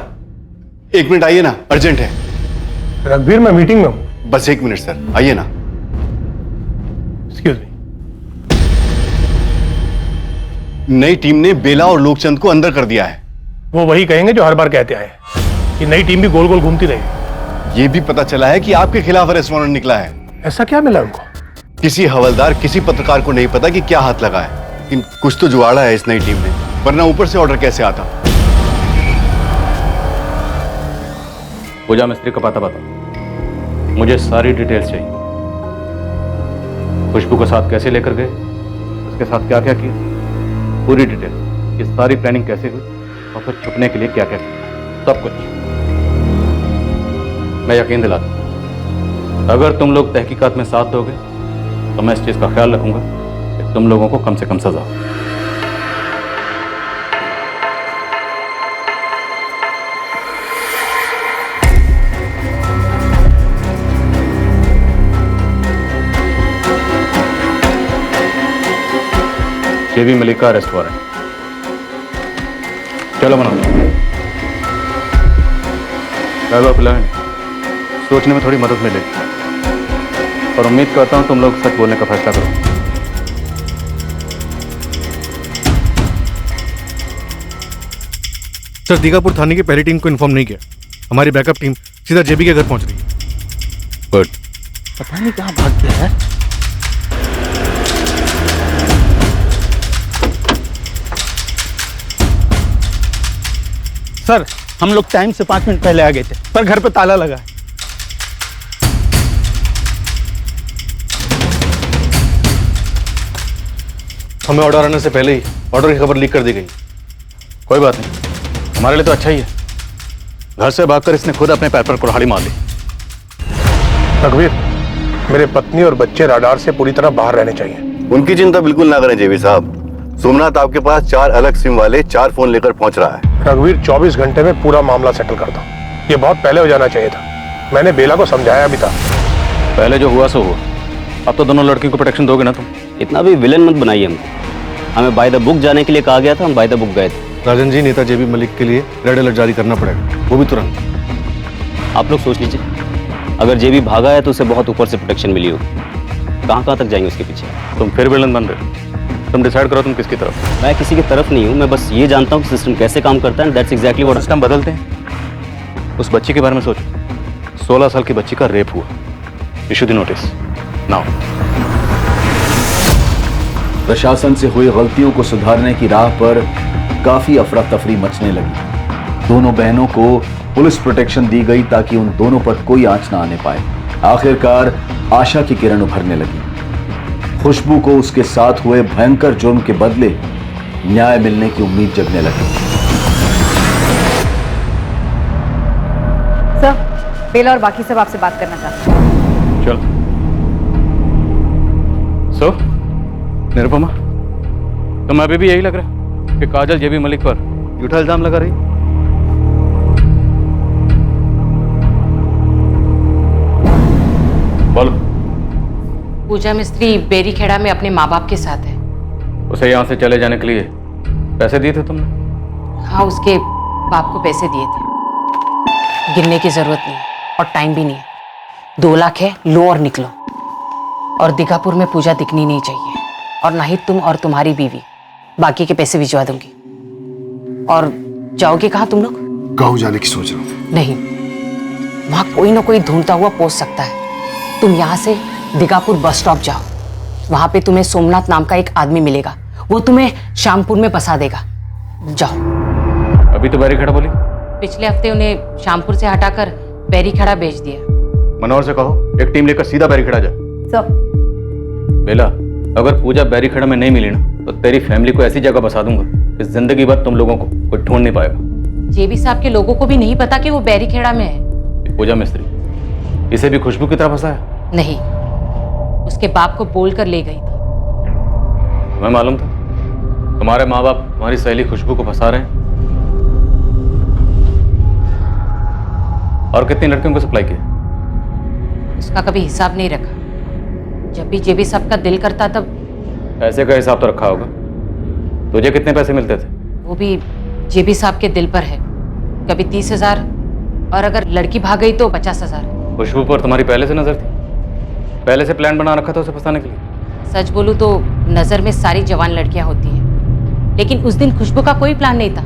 1 मिनट आइए ना, अर्जेंट है। रघुवीर मैं मीटिंग में हूं। बस 1 मिनट सर, आइए ना। Excuse me. नई टीम ने बेला और लोकचंद को अंदर कर दिया है। वो वही कहेंगे जो हर बार कहते आए हैं कि नई टीम भी गोल गोल घूमती रही। ये भी पता चला है कि आपके खिलाफ अरेस्ट वारंट निकला है। ऐसा क्या मिला उनको? किसी हवलदार किसी पत्रकार को नहीं पता कि क्या हाथ लगा है, लेकिन कुछ तो जुगाड़ा है इस नई टीम ने, वरना ऊपर से ऑर्डर कैसे आता? पूजा मिस्त्री का पता बता, मुझे सारी डिटेल्स चाहिए। खुशबू के साथ कैसे लेकर गए, उसके साथ क्या क्या किया, पूरी डिटेल। ये सारी प्लानिंग कैसे हुई और फिर छुपने के लिए क्या क्या किया, सब कुछ। मैं यकीन दिलाता हूं, अगर तुम लोग तहकीकात में साथ दोगे तो मैं इस चीज का ख्याल रखूंगा कि तुम लोगों को कम से कम सजा हो। जेबी मलिक का अरेस्ट वारंट। चलो मनोज, सोचने में थोड़ी मदद मिलेगी और उम्मीद करता हूं तुम लोग सच बोलने का फैसला करो। सर दीघापुर थाने की पहली टीम को इन्फॉर्म नहीं किया, हमारी बैकअप टीम सीधा जेबी के घर पहुंच रही है। गुड। पता नहीं कहाँ भाग गया है। सर हम लोग टाइम से 5 मिनट पहले आ गए थे, पर घर पे ताला लगा है। हमें ऑर्डर आने से पहले ही ऑर्डर की खबर लीक कर दी गई। कोई बात नहीं, हमारे लिए तो अच्छा ही है। घर से भागकर इसने खुद अपने पैर पर कुल्हाड़ी मार ली। रघुवीर, मेरे पत्नी और बच्चे राडार से पूरी तरह बाहर रहने चाहिए। उनकी चिंता बिल्कुल ना करें जेबी साहब। सोमनाथ आपके पास 4 अलग सिम वाले 4 फोन लेकर पहुंच रहा है। रघुवीर 24 घंटे में पूरा मामला सेटल करता हूँ। ये बहुत पहले हो जाना चाहिए था। मैंने बेला को समझाया भी था। पहले जो हुआ सो हुआ, अब तो दोनों लड़कियों को प्रोटेक्शन दोगे ना तुम? इतना भी विलन मत बनाइए हमको। हमें बाय द बुक जाने के लिए कहा गया था, हम बाय द बुक गए थे। राजन जी, नेता जेबी मलिक के लिए रेड अलर्ट जारी करना पड़ेगा, वो भी तुरंत। आप लोग सोच लीजिए, अगर जेबी भागा है तो उसे बहुत ऊपर से प्रोटेक्शन मिली होगी। कहाँ तक जाएंगे उसके पीछे? तुम फिर विलन बन रहे हो। तुम डिसाइड करो तुम किसकी तरफ। मैं किसी की तरफ नहीं हूँ, मैं बस ये जानता हूँ कि सिस्टम कैसे काम करता है। That's exactly what. सिस्टम बदलते हैं। उस बच्ची के बारे में सोचो, 16 साल की बच्ची का रेप हुआ। Issue the notice now. प्रशासन से हुई गलतियों को सुधारने की राह पर काफी अफरा तफरी मचने लगी। दोनों बहनों को पुलिस प्रोटेक्शन दी गई ताकि उन दोनों पर कोई आंच ना आने पाए। आखिरकार आशा की किरण उभरने लगी। खुशबू को उसके साथ हुए भयंकर जुर्म के बदले न्याय मिलने की उम्मीद जगने लगी। सर, बेला और बाकी सब आपसे बात करना चाहते हैं। चल। सो निरुपमा, तुम्हें अभी भी यही लग रहा है कि काजल जेबी मलिक पर झूठा इल्जाम लगा रही? बोलो। पूजा मिस्त्री बेरीखेड़ा में अपने माँ बाप के साथ है। उसे यहाँ से चले जाने के लिए पैसे दिए थे तुमने? हाँ, उसके बाप को पैसे दिए थे। गिनने की जरूरत नहीं है और टाइम भी नहीं है। 2 लाख है, लो और निकलो। और दीघापुर में पूजा दिखनी नहीं चाहिए, और ना ही तुम और तुम्हारी बीवी। बाकी के पैसे भिजवा दूंगी। और जाओगे कहाँ तुम लोग? गाँव जाने की सोच रहा हूँ। नहीं, वहां कोई ना कोई ढूंढता हुआ पहुंच सकता है। तुम यहाँ से दीघापुर बस स्टॉप जाओ। वहां पे तुम्हें सोमनाथ नाम का एक आदमी मिलेगा, वो तुम्हें श्यामपुर में फंसा देगा। जाओ। अभी तो बैरीखेड़ा बोली। पिछले हफ्ते उन्हें श्यामपुर से हटाकर बैरीखेड़ा भेज दिया। मनोहर से कहो एक टीम लेकर सीधा बैरीखेड़ा जाए। सर। बेला, अगर पूजा बैरीखेड़ा में नहीं मिली ना, तो तेरी फैमिली को ऐसी जगह बसा दूंगा कि जिंदगी भर तुम लोगों को कोई ढूंढ नहीं पाएगा। जेबी साहब के लोगों को भी नहीं पता कि वो बैरीखेड़ा में है। पूजा मिस्त्री इसे भी खुशबू की तरह फंसाया? नहीं, उसके बाप को बोल कर ले गई थी। तुम्हें मालूम था तुम्हारे माँ बाप तुम्हारी सहेली खुशबू को फंसा रहे हैं? और कितनी लड़कियों को सप्लाई किया? उसका कभी हिसाब नहीं रखा। जब भी जेबी साहब का दिल करता तब। पैसे का हिसाब तो रखा होगा। तुझे कितने पैसे मिलते थे? वो भी जेबी साहब के दिल पर है। कभी 30,000, और अगर लड़की भाग गई तो 50,000। खुशबू पर तुम्हारी पहले से नजर थी? पहले से प्लान बना रखा था उसे फंसाने के लिए? सच बोलूं तो नजर में सारी जवान लड़कियां होती हैं, लेकिन उस दिन खुशबू का कोई प्लान नहीं था।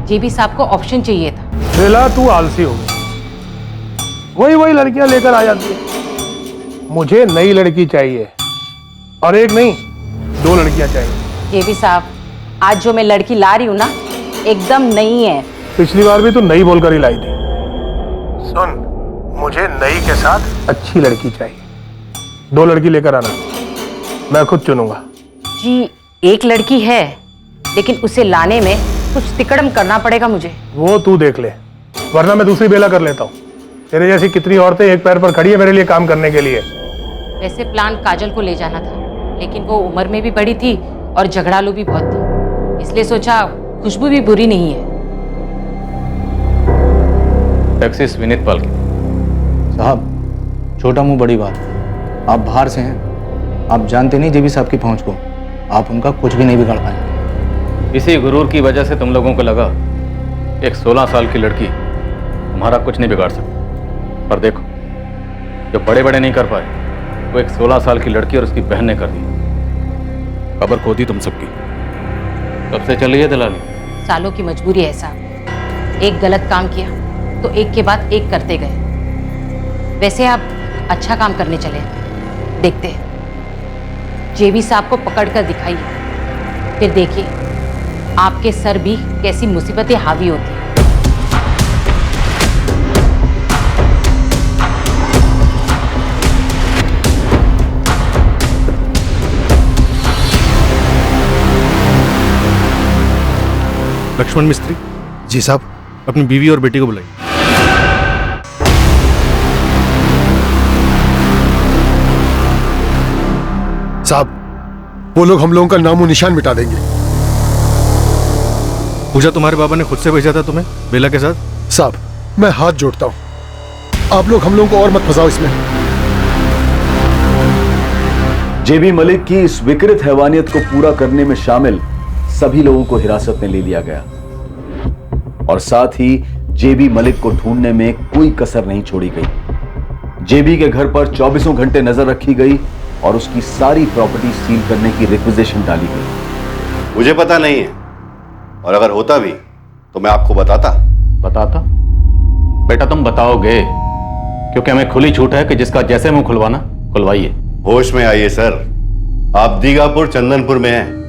जेबी साहब को ऑप्शन चाहिए था। बेला, तू आलसी हो गई। वही लड़कियां लेकर आ जाती है। मुझे नई लड़की चाहिए, और एक नहीं 2 लड़कियां चाहिए। जेबी साहब, आज जो मैं लड़की ला रही हूँ ना, एकदम नई है। पिछली बार भी तू नई बोलकर ही लाई थी। सुन, मुझे नई के साथ अच्छी लड़की चाहिए। 2 लड़की लेकर आना, मैं खुद चुनूंगा। जी, एक लड़की है, लेकिन उसे लाने में कुछ तिकड़म करना पड़ेगा मुझे। वो तू देख ले, वरना मैं दूसरी बेला कर लेता हूँ। तेरे जैसी कितनी औरतें एक पैर पर खड़ी है मेरे लिए काम करने के लिए। वैसे प्लान काजल को ले जाना था, लेकिन वो उम्र में भी बड़ी थी और झगड़ालू भी बहुत थी, इसलिए सोचा खुशबू भी बुरी नहीं है। टैक्सिस विनीत पाल की। साहब, छोटा मुंह बड़ी बात। आप बाहर से हैं, आप जानते नहीं जेबी साहब की पहुंच को। आप उनका कुछ भी नहीं बिगाड़ पाएंगे। इसी गुरूर की वजह से तुम लोगों को लगा एक 16 साल की लड़की तुम्हारा कुछ नहीं बिगाड़ सकती। पर देखो, जो बड़े बड़े नहीं कर पाए, वो एक 16 साल की लड़की और उसकी बहन ने कर दी। खबर खो दी तुम सबकी। कब से चल रही है दलाली? सालों की मजबूरी है साहब। एक गलत काम किया तो एक के बाद एक करते गए। वैसे आप अच्छा काम करने चले, देखते हैं। जेबी साहब को पकड़कर दिखाइए, फिर देखिए आपके सर भी कैसी मुसीबतें हावी होती हैं। लक्ष्मण मिस्त्री। जी साहब। अपनी बीवी और बेटी को बुलाइए। साहब, वो लोग हम लोगों का नामो निशान मिटा देंगे। पूजा, तुम्हारे बाबा ने खुद से भेजा था तुम्हें बेला के साथ? साहब, मैं हाथ जोड़ता हूं, आप लोग हम लोगों को और मत फंसाओ इसमें। जेबी मलिक की इस विकृत हैवानियत को पूरा करने में शामिल सभी लोगों को हिरासत में ले लिया गया, और साथ ही जेबी मलिक को ढूंढने में कोई कसर नहीं छोड़ी गई। जेबी के घर पर 24 घंटे नजर रखी गई और उसकी सारी प्रॉपर्टी सील करने की रिक्विजिशन डाली गई। मुझे पता नहीं है, और अगर होता भी तो मैं आपको बताता। बेटा, तुम बताओगे, क्योंकि हमें खुली छूट है कि जिसका जैसे मुंह खुलवाना खुलवाइए। होश में आइए सर, आप दीघापुर चंदनपुर में हैं।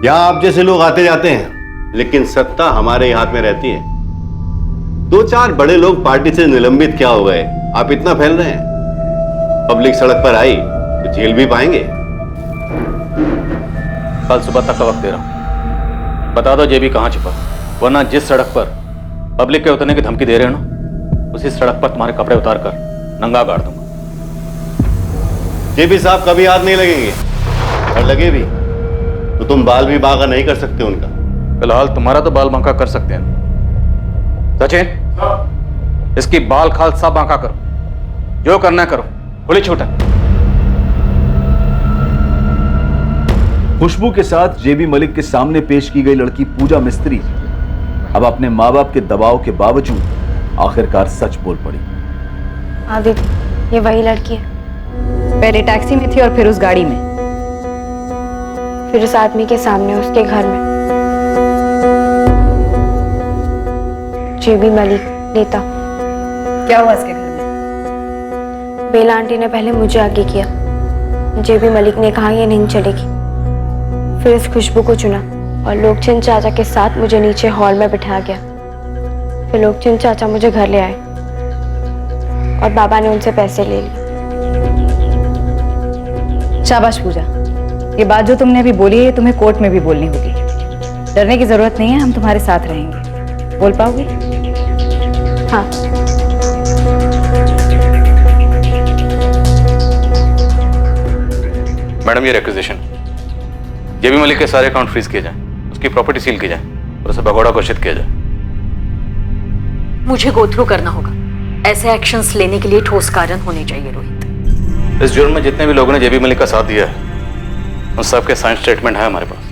यहाँ आप जैसे लोग आते जाते हैं, लेकिन सत्ता हमारे हाथ में रहती है। 2-4 बड़े लोग पार्टी से निलंबित क्या हो गए, आप इतना फैल रहे हैं, पब्लिक सड़क पर आई तो झेल भी पाएंगे। कल सुबह तक का वक्त दे रहा हूं, बता दो जेबी कहां छिपा, वरना जिस सड़क पर पब्लिक के उतरने की धमकी दे रहे हो ना, उसी सड़क पर तुम्हारे कपड़े उतार कर नंगा गाड़ दूंगा। जेबी साहब कभी हाथ नहीं लगेंगे, और लगे भी तो तुम बाल भी बांका नहीं कर सकते उनका। फिलहाल तुम्हारा तो बाल बांका कर सकते हैं। सचिन, इसकी बाल खाल सब बांका करो, जो करना करो, खुली छूट है। खुशबू के साथ जेबी मलिक के सामने पेश की गई लड़की पूजा मिस्त्री अब अपने माँ बाप के दबाव के बावजूद आखिरकार सच बोल पड़ी। हाँ दीदी, ये वही लड़की है। पहले टैक्सी में थी और फिर उस गाड़ी में, फिर उस आदमी के सामने उसके घर में। जेबी मलिक नेता। क्या हुआ इसके घर में? बेला आंटी ने पहले मुझे आगे किया, जेबी मलिक ने कहा ये नहीं चलेगी। फिर इस खुशबू को चुना और लोकचंद चाचा के साथ मुझे नीचे हॉल में बिठा गया। फिर लोकचंद चाचा मुझे घर ले आए और बाबा ने उनसे पैसे ले लिए। शाबाश पूजा, ये बात जो तुमने अभी बोली है तुम्हें कोर्ट में भी बोलनी होगी। डरने की जरूरत नहीं है, हम तुम्हारे साथ रहेंगे। बोल पाओगे? हाँ। मैडम, ये रिक्वेजिशन, जेबी मलिक के सारे अकाउंट फ्रीज किए जाएं, उसकी प्रॉपर्टी सील की जाए और उसे भगोड़ा घोषित किया जाए। मुझे गो थ्रू करना होगा। ऐसे एक्शंस लेने के लिए ठोस कारण होने चाहिए रोहित। इस जुर्म में जितने भी लोगों ने जेबी मलिक का साथ दिया है, उन सबके साइन स्टेटमेंट है हमारे पास।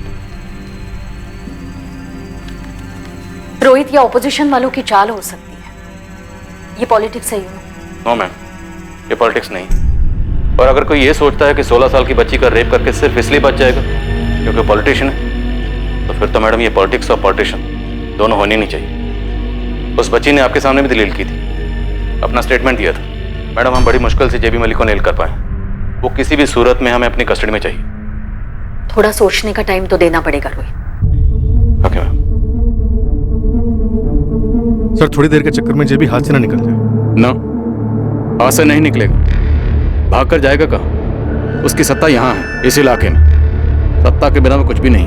रोहित, ये ऑपोजिशन वालों की चाल हो सकती है, ये पॉलिटिक्स है। नो मैम, ये पॉलिटिक्स नहीं। और अगर कोई ये सोचता है कि 16 साल की बच्ची का रेप करके सिर्फ इसलिए बच जाएगा क्योंकि पॉलिटिशियन है, तो फिर तो मैडम ये पॉलिटिक्स और पॉलिटिशियन दोनों होनी नहीं चाहिए। उस बच्ची ने आपके सामने भी दलील की थी, अपना स्टेटमेंट दिया था। मैडम, हम बड़ी मुश्किल से जेबी मलिक को नेल कर पाए। वो किसी भी सूरत में हमें अपनी कस्टडी में चाहिए। थोड़ा सोचने का टाइम तो देना पड़ेगा रोहित। Okay ma'am. सर, थोड़ी देर के चक्कर में जेबी हाथ से ना निकल जाए। ना, हाथ से नहीं निकलेगा। भाग कर जाएगा कहाँ? उसकी सत्ता यहाँ है, इस इलाके में। सत्ता के बिना में कुछ भी नहीं।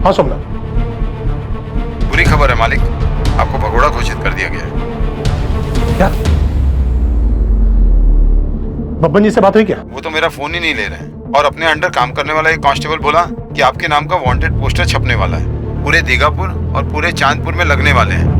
हाँ सोमनाथ। बुरी खबर है मालिक, आपको भगोड़ा घोषित कर दिया गया है। क्या? बब्बन जी से बात हुई क्या? वो तो मेरा फोन ही नहीं ले रहे हैं और अपने अंडर काम करने वाला एक कांस्टेबल बोला कि आपके नाम का वांटेड पोस्टर छपने वाला है, पूरे दीघापुर और पूरे चांदपुर में लगने वाले हैं।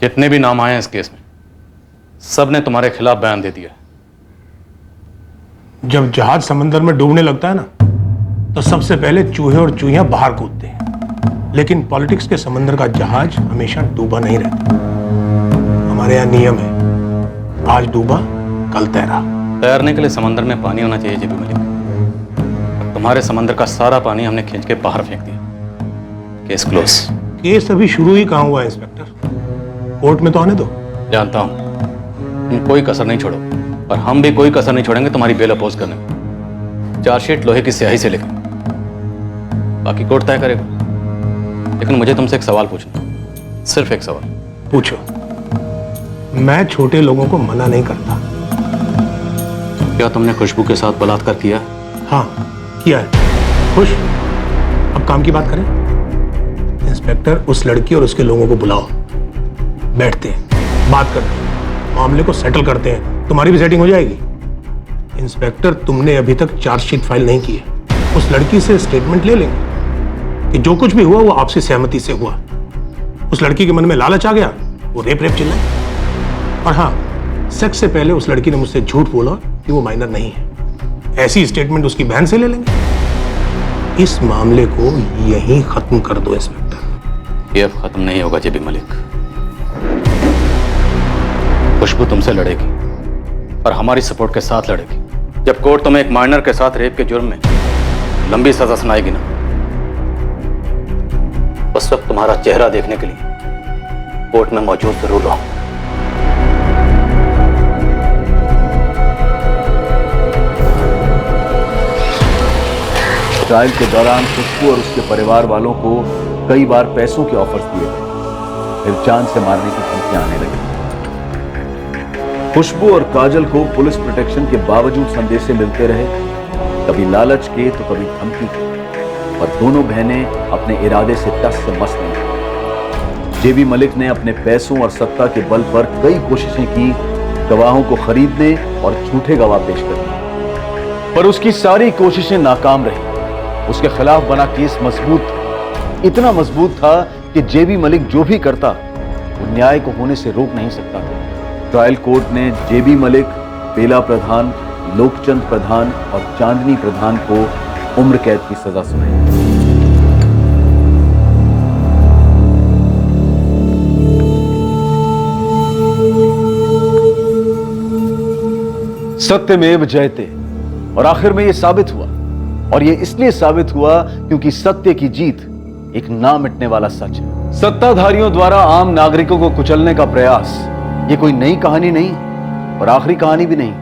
जितने भी नाम आए हैं इस केस में, सब ने तुम्हारे खिलाफ बयान दे दिया। जब जहाज समंदर में डूबने लगता है ना, तो सबसे पहले चूहे और चूहियां बाहर कूदते हैं। लेकिन पॉलिटिक्स के समंदर का जहाज हमेशा डूबा नहीं रहता। हमारे यहाँ नियम है, आज डूबा कल तैरा। तैरने के लिए समंदर में पानी होना चाहिए जेबी मलिक। तुम्हारे समंदर का सारा पानी हमने खींच के बाहर फेंक दिया। Case close. केस अभी शुरू ही कहाँ हुआ है इंस्पेक्टर? कोर्ट में तो आने दो। जानता हूं तुम कोई कसर नहीं छोड़ो, और हम भी कोई कसर नहीं छोड़ेंगे तुम्हारी बेल अपोज करने में। चार्जशीट लोहे की स्याही से लेकर बाकी कोर्ट तय करेगा। लेकिन मुझे तुमसे एक सवाल पूछना, सिर्फ एक सवाल। पूछो। मैं छोटे लोगों को मना नहीं करता। क्या तुमने खुशबू के साथ बलात्कार किया? हाँ, किया है। खुश? अब काम की बात करें। इंस्पेक्टर, उस लड़की और उसके लोगों को बुलाओ, बैठते हैं, बात करते हैं, मामले को सेटल करते हैं। तुम्हारी भी सेटिंग हो जाएगी। इंस्पेक्टर, तुमने अभी तक चार्जशीट फाइल नहीं की है। उस लड़की से स्टेटमेंट ले लेंगे कि जो कुछ भी हुआ वो आपसी सहमति से हुआ। उस लड़की के मन में लालच आ गया, वो रेप चिल्लाई। और हाँ, सेक्स से पहले उस लड़की ने मुझसे झूठ बोला कि वो माइनर नहीं है। ऐसी स्टेटमेंट उसकी बहन से ले लेंगे। इस मामले को यहीं खत्म कर दो इंस्पेक्टर। ये अब खत्म नहीं होगा जेबी मलिक। खुशबू तुमसे लड़ेगी और हमारी सपोर्ट के साथ लड़ेगी। जब कोर्ट तुम्हें एक माइनर के साथ रेप के जुर्म में लंबी सजा सुनाएगी ना, उस वक्त तुम्हारा चेहरा देखने के लिए कोर्ट में मौजूद जरूर रहूं। ट्रायल के दौरान खुशबू और उसके परिवार वालों को कई बार पैसों के ऑफर्स दिए गए, फिर जान से मारने की धमकियां आने लगी। खुशबू और काजल को पुलिस प्रोटेक्शन के बावजूद संदेशे मिलते रहे, कभी लालच के तो कभी धमकी के, और दोनों बहनें अपने इरादे से टस से मस नहीं हुई। जेबी मलिक ने अपने पैसों और सत्ता के बल पर कई कोशिशें की गवाहों को खरीदने और झूठे गवाह पेश करने, पर उसकी सारी कोशिशें नाकाम रही। उसके खिलाफ बना केस मजबूत था, इतना मजबूत था कि जेबी मलिक जो भी करता वो न्याय को होने से रोक नहीं सकता था। ट्रायल कोर्ट ने जेबी मलिक, बेला प्रधान, लोकचंद प्रधान और चांदनी प्रधान को उम्र कैद की सजा सुनाई। सत्यमेव जयते, और आखिर में यह साबित हुआ, और यह इसलिए साबित हुआ क्योंकि सत्य की जीत एक ना मिटने वाला सच है। सत्ताधारियों द्वारा आम नागरिकों को कुचलने का प्रयास ये कोई नई कहानी नहीं और आखिरी कहानी भी नहीं,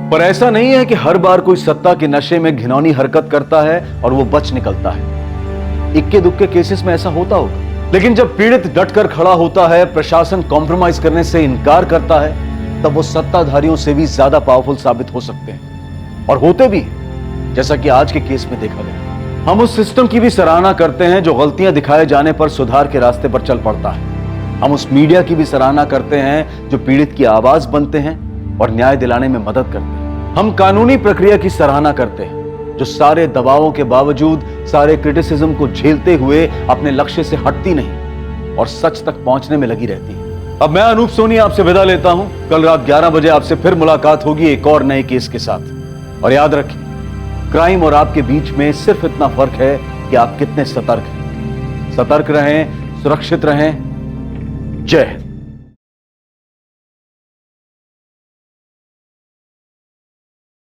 पर ऐसा नहीं है कि हर बार कोई सत्ता के नशे में घिनौनी हरकत करता है और वो बच निकलता है। इक्के दुक्के केसेस में ऐसा होता होगा, लेकिन जब पीड़ित डटकर खड़ा होता है, प्रशासन कॉम्प्रोमाइज करने से इनकार करता है, तब वो सत्ताधारियों से भी ज्यादा पावरफुल साबित हो सकते हैं, और होते भी, जैसा कि आज के केस में देखा गया। हम उस सिस्टम की भी सराहना करते हैं जो गलतियां दिखाए जाने पर सुधार के रास्ते पर चल पड़ता है। हम उस मीडिया की भी सराहना करते हैं जो पीड़ित की आवाज बनते हैं और न्याय दिलाने में मदद करते हैं। हम कानूनी प्रक्रिया की सराहना करते हैं जो सारे दबावों के बावजूद, सारे क्रिटिसिज्म को झेलते हुए अपने लक्ष्य से हटती नहीं और सच तक पहुंचने में लगी रहती है। अब मैं अनूप सोनी आपसे विदा लेता हूं। कल रात 11 बजे आपसे फिर मुलाकात होगी एक और नए केस के साथ। और याद रखें, क्राइम और आपके बीच में सिर्फ इतना फर्क है कि आप कितने सतर्क हैं। सतर्क रहें, सुरक्षित रहें। जय हिंद।